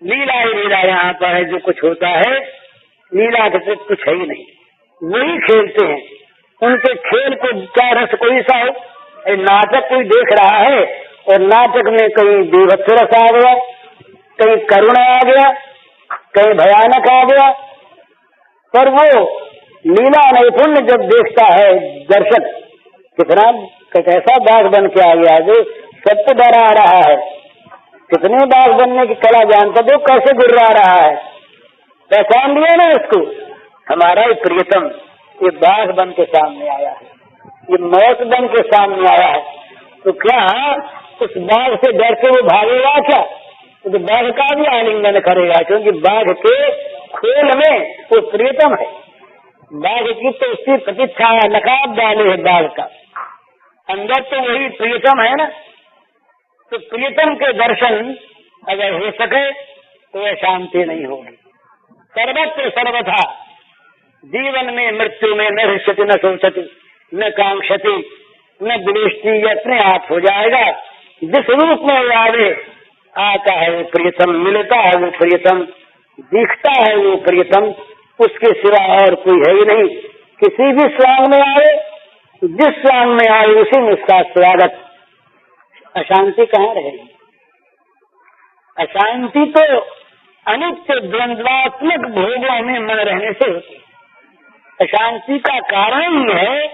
लीला ही लीला यहाँ पर है। जो कुछ होता है लीला के कुछ है ही नहीं, वही खेलते हैं। उनके खेल को क्या रस कोई सा हो, नाटक कोई देख रहा है और नाटक में कहीं बीभत्स रस आ गया, कहीं करुणा आ गया, कहीं भयानक आ गया, पर वो लीला नैपुण्य जब देखता है दर्शक, कितना कैसा बाघ बन के आ गया जो सबको डरा रहा है, कितने बाघ बनने की कला जानता, तो कैसे गुर्रा रहा है, पहचान लिया ना उसको। हमारा ही प्रियतम ये बाघ बन के सामने आया है, ये मौत बन के सामने आया है, तो क्या उस बाघ से डर के वो भागेगा क्या? तो बाघ का भी आलिंगन करेगा, क्योंकि बाघ के खोल में वो प्रियतम है। बाघ की तो उसकी प्रतीक्षा नकाब डाले है बाघ का, अंदर तो वही प्रियतम है ना। तो प्रियतम के दर्शन अगर हो सके तो वह शांति नहीं होगी। सर्वत्र सर्वथा जीवन में मृत्यु में न हृष्यति न सोचती न कांक्षति न द्वेष्टि, अपने आप हो जाएगा। जिस रूप में वो आवे आता है वो प्रियतम, मिलता है वो प्रियतम, दिखता है वो प्रियतम, उसके सिवा और कोई है ही नहीं। किसी भी स्वांग में आए, जिस स्वांग में आए उसी में उसका स्वागत। अशांति कहाँ रहेगी? अशांति तो अनित्य द्वंद्वात्मक भोगों में मन रहने से होती है। अशांति का कारण ही है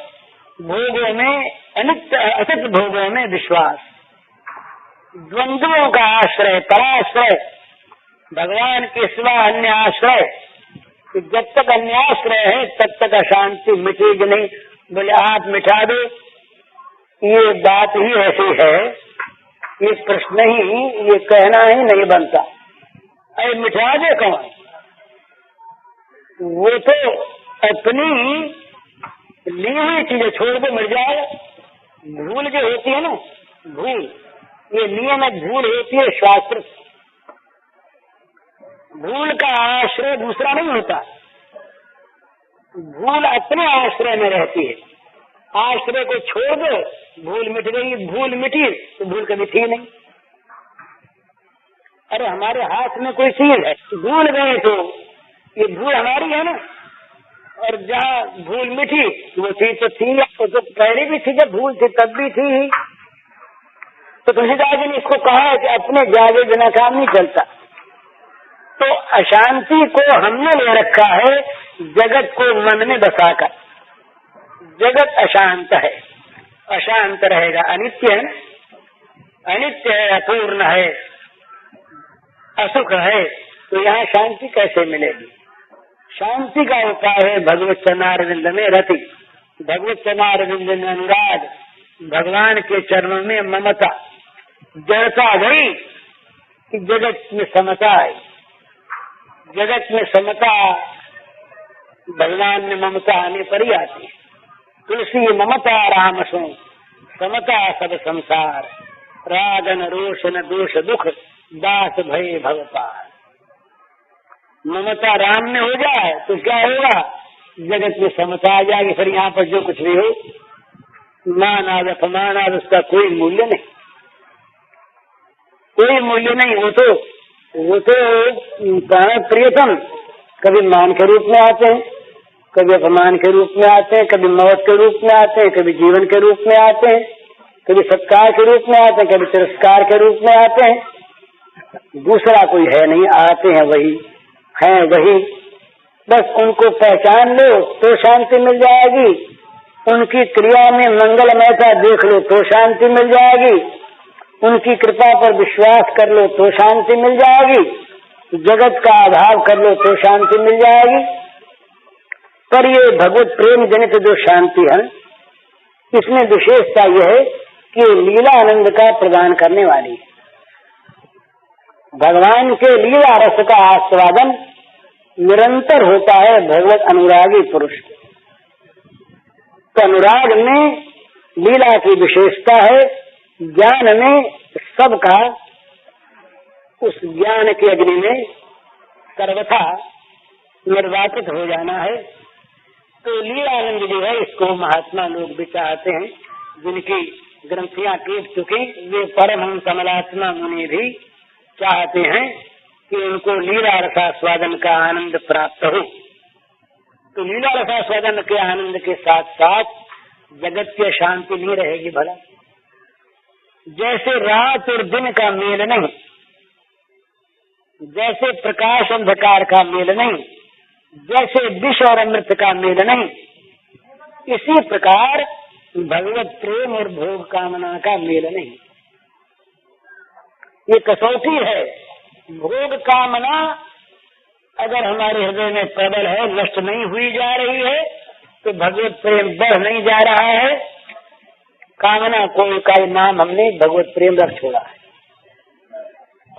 भोगों में, अनित्य असत भोगों में विश्वास, द्वंद्वों का आश्रय, पराश्रय, भगवान के सिवा अन्य आश्रय। कि जब तक अन्य आश्रय है तब तक अशांति मिटेगी नहीं। बोले आप मिटा दो, ये बात ही ऐसी है, ये प्रश्न ही, ये कहना ही नहीं बनता। अरे मिटा दे कौन? वो तो अपनी ली हुई चीजें छोड़ के मर जाएगा। भूल जो होती है ना, भूल, ये नियम भूल होती है शास्त्र। भूल का आश्रय दूसरा नहीं होता, भूल अपने आश्रय में रहती है। आश्रय को छोड़ दो, भूल मिट गई। भूल मिटी तो भूल कभी थी नहीं। अरे हमारे हाथ में कोई चीज है, भूल गए तो ये भूल हमारी है ना, और जहाँ भूल मिटी वो चीज तो थी, तो पहले भी थी, जब भूल थी तब भी थी। तो तुलसीदास जी ने इसको कहा है कि अपने जागे बिना काम नहीं चलता। तो अशांति को हमने ले रखा है जगत को मन में बसाकर। जगत अशांत है, अशांत रहेगा, अनित्य है, अनित्य है, अपूर्ण है, असुख है, तो यहाँ शांति कैसे मिलेगी? शांति का उपाय है भगवत चरणारविंद में रति, भगवत चरणारविंद में अनुराग, भगवान के चरणों में ममता। जड़ता गई कि जगत में समता आई, जगत में समता भगवान में ममता आने पर ही आती है। तुलसी ममता राम सो समता सब संसार, राग न रोष न दोष दुख दास भय भवपार। ममता राम में हो जाए तो क्या होगा? जगत में समता आ जाएगी। फिर यहाँ पर जो कुछ भी हो, मान आज अपमान आज, उसका कोई मूल्य नहीं। कोई मूल्य नहीं। वो तो प्रियतम कभी मान के रूप में आते हैं, कभी अपमान के रूप में आते हैं, कभी मौत के रूप में आते हैं, कभी जीवन के रूप में आते हैं, कभी सत्कार के रूप में आते हैं, कभी तिरस्कार के रूप में आते हैं। दूसरा कोई है नहीं, आते हैं वही, हैं वही। बस उनको पहचान लो तो शांति मिल जाएगी, उनकी क्रिया में मंगलमयता देख लो तो शांति मिल जाएगी, उनकी कृपा पर विश्वास कर लो तो शांति मिल जाएगी, जगत का अभाव कर लो तो शांति मिल जाएगी। पर ये भगवत प्रेम जनित जो शांति है, इसमें विशेषता यह है कि लीला आनंद का प्रदान करने वाली है। भगवान के लीला रस का आस्वादन निरंतर होता है भगवत अनुरागी पुरुष। तो अनुराग में लीला की विशेषता है, ज्ञान में सबका उस ज्ञान के अग्नि में सर्वथा निर्वापित हो जाना है। तो लीला आनंद जो है, इसको महात्मा लोग भी चाहते हैं, जिनकी ग्रंथियां टूट चुकी, वे परमहंस कमलात्मा मुनि भी चाहते हैं कि उनको लीला रसास्वादन का आनंद प्राप्त हो। तो लीला रसास्वादन के आनंद के साथ साथ जगत की शांति नहीं रहेगी भला। जैसे रात और दिन का मेल नहीं, जैसे प्रकाश अंधकार का मेल नहीं, जैसे विष और अमृत का मेल नहीं, इसी प्रकार भगवत प्रेम और भोग कामना का मेल नहीं। ये कसौटी है। भोग कामना अगर हमारे हृदय में प्रबल है, नष्ट नहीं हुई जा रही है, तो भगवत प्रेम बढ़ नहीं जा रहा है। कामना कोई का नाम हमने भगवत प्रेम रख छोड़ा है।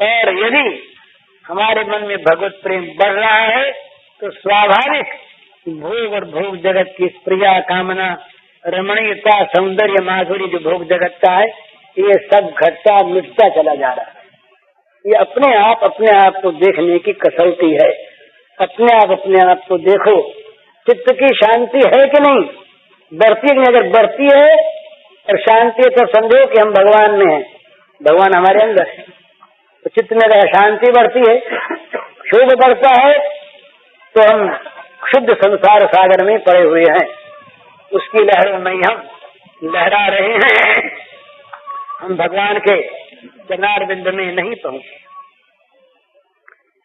और यदि हमारे मन में भगवत प्रेम बढ़ रहा है, तो स्वाभाविक भोग और भोग जगत की प्रिया कामना, रमणीयता, सौंदर्य, माधुर्य जो भोग जगत का है, ये सब घटता मिटता चला जा रहा है। ये अपने आप को देखने की कसौटी है। अपने आप को देखो, चित्त की शांति है कि नहीं, बढ़ती है कि नहीं। अगर बढ़ती है और शांति है तो समझो कि हम भगवान में हैं, भगवान हमारे अंदर है। तो चित्त में अगर शांति बढ़ती है, क्षोभ बढ़ता है, तो हम शुद्ध संसार सागर में पड़े हुए हैं, उसकी लहरों में हम लहरा रहे हैं। हम भगवान के चरणारविंद में नहीं पहुंचे।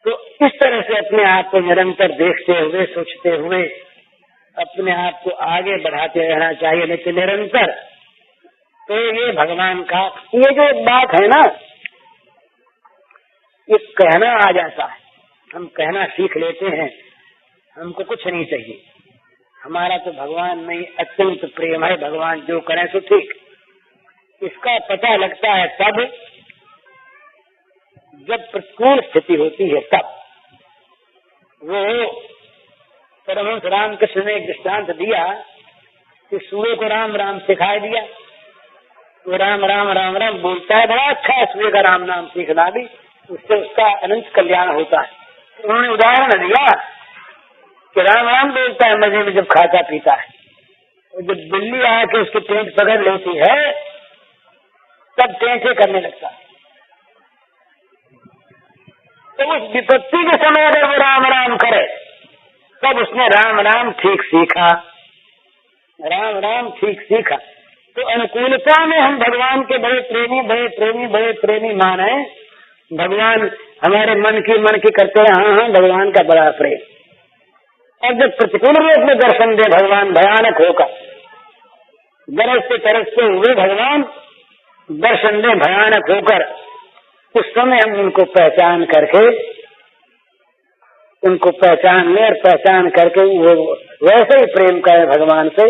तो इस तरह से अपने आप को निरंतर देखते हुए, सोचते हुए अपने आप को आगे बढ़ाते रहना चाहिए, नित्य निरंतर। तो ये भगवान का ये जो एक बात है ना, ये कहना आ जाता है, हम कहना सीख लेते हैं, हमको कुछ नहीं चाहिए, हमारा तो भगवान में अत्यंत प्रेम है, भगवान जो करें तो ठीक। इसका पता लगता है तब जब प्रतिकूल स्थिति होती है, तब। वो परमहंस रामकृष्ण ने एक दृष्टांत दिया कि सूर्य को राम राम सिखाई दिया, वो राम राम राम राम बोलता है, बड़ा अच्छा है सूर्य का राम नाम सीखना भी, उससे उसका अनंत कल्याण होता है। तो उन्होंने उदाहरण दिया कि राम राम बोलता है मजे में जब खाता पीता है, और जब बिल्ली आके उसकी पेट पकड़ लेती है तब टेंटे करने लगता है। तो उस विपत्ति के समय अगर वो राम राम करे, तब उसने राम राम ठीक सीखा, राम राम ठीक सीखा। तो अनुकूलता में हम भगवान के बड़े प्रेमी माने, भगवान हमारे मन की करते हैं, हाँ भगवान का बड़ा प्रेम। और जब प्रतिकूल रूप में दर्शन दे भगवान भयानक होकर, गरजते तरसते हुए भगवान दर्शन दे भयानक होकर, उस समय हम उनको पहचान करके, उनको पहचान ले और पहचान करके वो वैसे ही प्रेम करें भगवान से,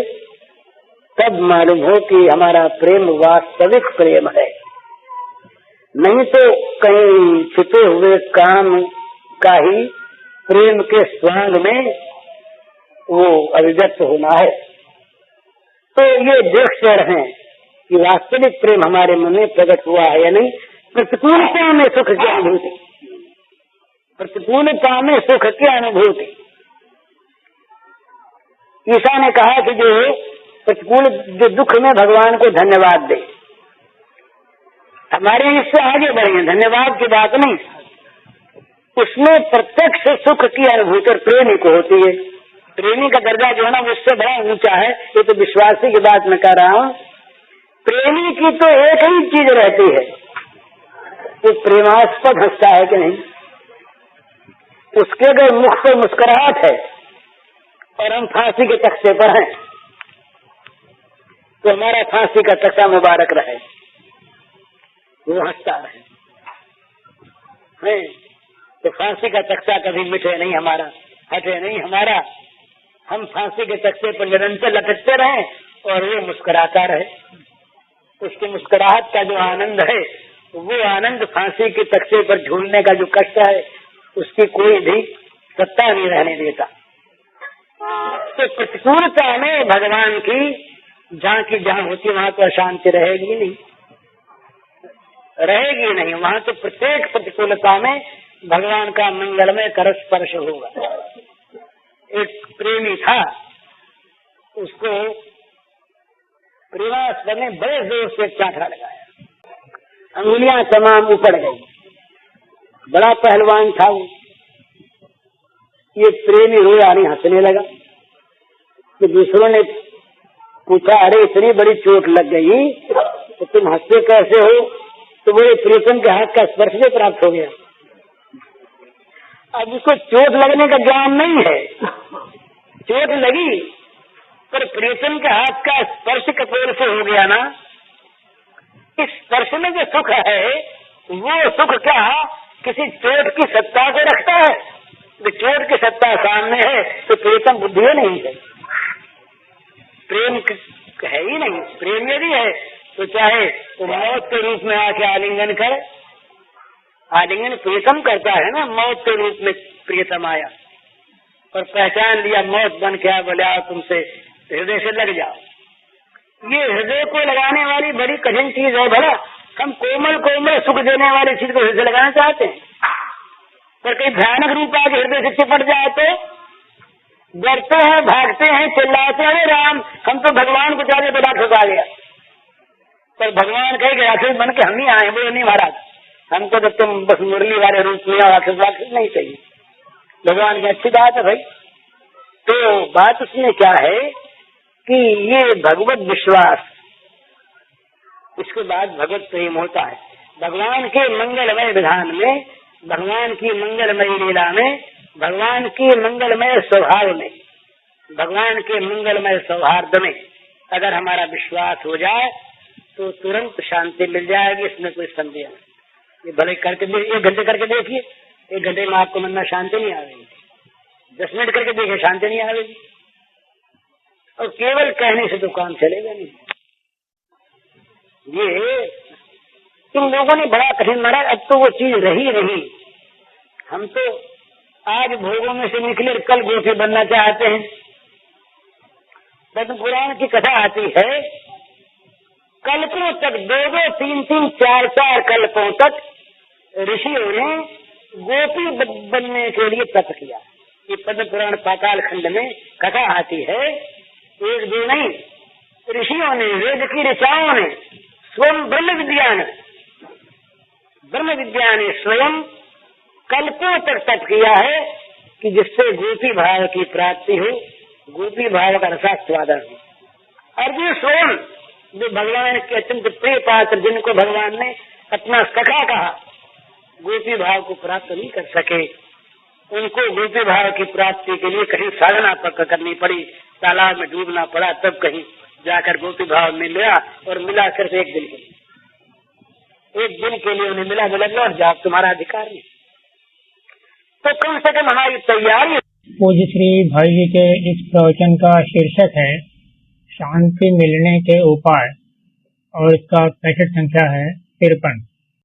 तब मालूम हो कि हमारा प्रेम वास्तविक प्रेम है। नहीं तो कहीं छिपे हुए काम का ही प्रेम के स्वांग में वो अभिव्यक्त होना है। तो ये देखते रहें कि वास्तविक प्रेम हमारे मन में प्रकट हुआ है या नहीं। प्रतिकूलता में सुख की अनुभूति, प्रतिकूलता में सुख की अनुभूति। ईसा ने कहा कि जो प्रतिकूल जो दुख में भगवान को धन्यवाद दे, हमारे इससे आगे बढ़े, धन्यवाद की बात नहीं। उसमें प्रत्यक्ष सुख की अनुभूति प्रेमी को होती है। प्रेमी का दर्जा जो है ना उससे बड़ा ऊंचा है। ये तो विश्वासी की बात मैं कह रहा हूँ। प्रेमी की तो एक ही चीज रहती है, वो प्रेमास्पद हंसता है कि नहीं। उसके अगर मुख पर मुस्कुराहट है और हम फांसी के तख्ते पर हैं, तो हमारा फांसी का तख्ता मुबारक रहे, वो हंसता रहे। तो फांसी का तख्ता कभी मिटे नहीं हमारा, हटे नहीं हमारा। हम फांसी के तख्ते पर निरंतर लटकते रहे और वो मुस्कुराता रहे। उसकी मुस्कुराहट का जो आनंद है, वो आनंद फांसी के तख्ते पर झूलने का जो कष्ट है, उसकी कोई भी सत्ता नहीं रहने देता। तो प्रतिकूलता में भगवान की जहाँ होती वहां तो अशांति रहेगी नहीं, रहेगी नहीं। वहां तो प्रत्येक प्रतिकूलता में भगवान का मंगलमय कर स्पर्श होगा। एक प्रेमी था, उसको प्रेमास्पद ने बड़े जोर से चांटा लगाया, अंगुलियां तमाम ऊपर गई। बड़ा पहलवान था वो। ये प्रेमी रोया नहीं, हंसने लगा। तो दूसरों ने पूछा, अरे इतनी बड़ी चोट लग गई तो तुम हंसते कैसे हो? तो बोले प्रीतम के हाथ का स्पर्श भी प्राप्त हो गया। अब उसको चोट लगने का ज्ञान नहीं है, चोट लगी पर प्रीतम के हाथ का स्पर्श कपोल से हो गया ना। इस स्पर्श में जो सुख है, वो सुख क्या किसी चोट की सत्ता को रखता है? चोट की सत्ता सामने है तो प्रीतम बुद्धि नहीं है, प्रेम है ही नहीं। प्रेम यदि है तो चाहे तो मौत के रूप में आके आलिंगन करे। आलिंगन प्रियतम करता है ना, मौत के रूप में प्रियतम आया और पहचान लिया, मौत बन के बोले आओ तुमसे हृदय से लग जाओ। ये हृदय को लगाने वाली बड़ी कठिन चीज है। भला हम कोमल कोमल सुख देने वाली चीज को हृदय लगाना चाहते हैं, पर कहीं भयानक रूप आके हृदय से चिपट जाए तो डरते हैं, भागते हैं, चिल्लाते हैं, राम हम तो भगवान को चाहते तो राक्षस आ गया। पर भगवान कहे राक्षस बन के हम ही आए, बोले नहीं महाराज हमको तो तुम बस मुरली वाले रूप में राक्षस नहीं चाहिए। भगवान की अच्छी बात है भाई। तो बात उसमें क्या है कि ये भगवत विश्वास, उसके बाद भगवत प्रेम होता है। भगवान के मंगलमय विधान में, भगवान की मंगलमय लीला में, भगवान की मंगलमय स्वभाव में, भगवान के मंगलमय सौहार्द में अगर हमारा विश्वास हो जाए तो तुरंत शांति मिल जाएगी, इसमें कोई संदेह नहीं। ये भले करके 1 घंटे करके देखिए, 1 घंटे में आपको मन में शांति नहीं आएगी। 10 मिनट करके देखिए, शांति नहीं आएगी। और केवल कहने से तो काम चलेगा नहीं। ये इन लोगों ने बड़ा कठिन मारा। अब तो वो चीज रही नहीं। हम तो आज भोगों में से निकले कल गोपी बनना चाहते हैं। पद्म पुराण की कथा आती है, कल्पों तक 2-2, 3-3, 4-4 कल्पों तक ऋषियों ने गोपी बनने के लिए तप किया। ये पद्म पुराण पाताल खंड में कथा आती है। 1-2 नहीं, ऋषियों ने, वेद की ऋचाओं ने, स्वयं ब्रह्म विद्या ने स्वयं कल्पों तक तप किया है कि जिससे गोपी भाव की प्राप्ति हो, गोपी भाव का रसास्वादन हो। अर्जुन स्वयं जो भगवान के अत्यंत प्रिय पात्र, जिनको भगवान ने अपना सखा कहा, गोपी भाव को प्राप्त नहीं कर सके। उनको गोपी भाव की प्राप्ति के लिए कहीं साधना करनी पड़ी, तालाब में डूबना पड़ा, तब कहीं जाकर गोपी भाव में मिला। और मिला सिर्फ 1 दिन के लिए, 1 दिन के लिए उन्हें मिला। लौट जाओ, तुम्हारा अधिकार नहीं। तो कम से कम हमारी तैयारी। पूज्य श्री भाई जी के इस प्रवचन का शीर्षक है शांति मिलने के उपाय और इसका कैसेट संख्या है 53।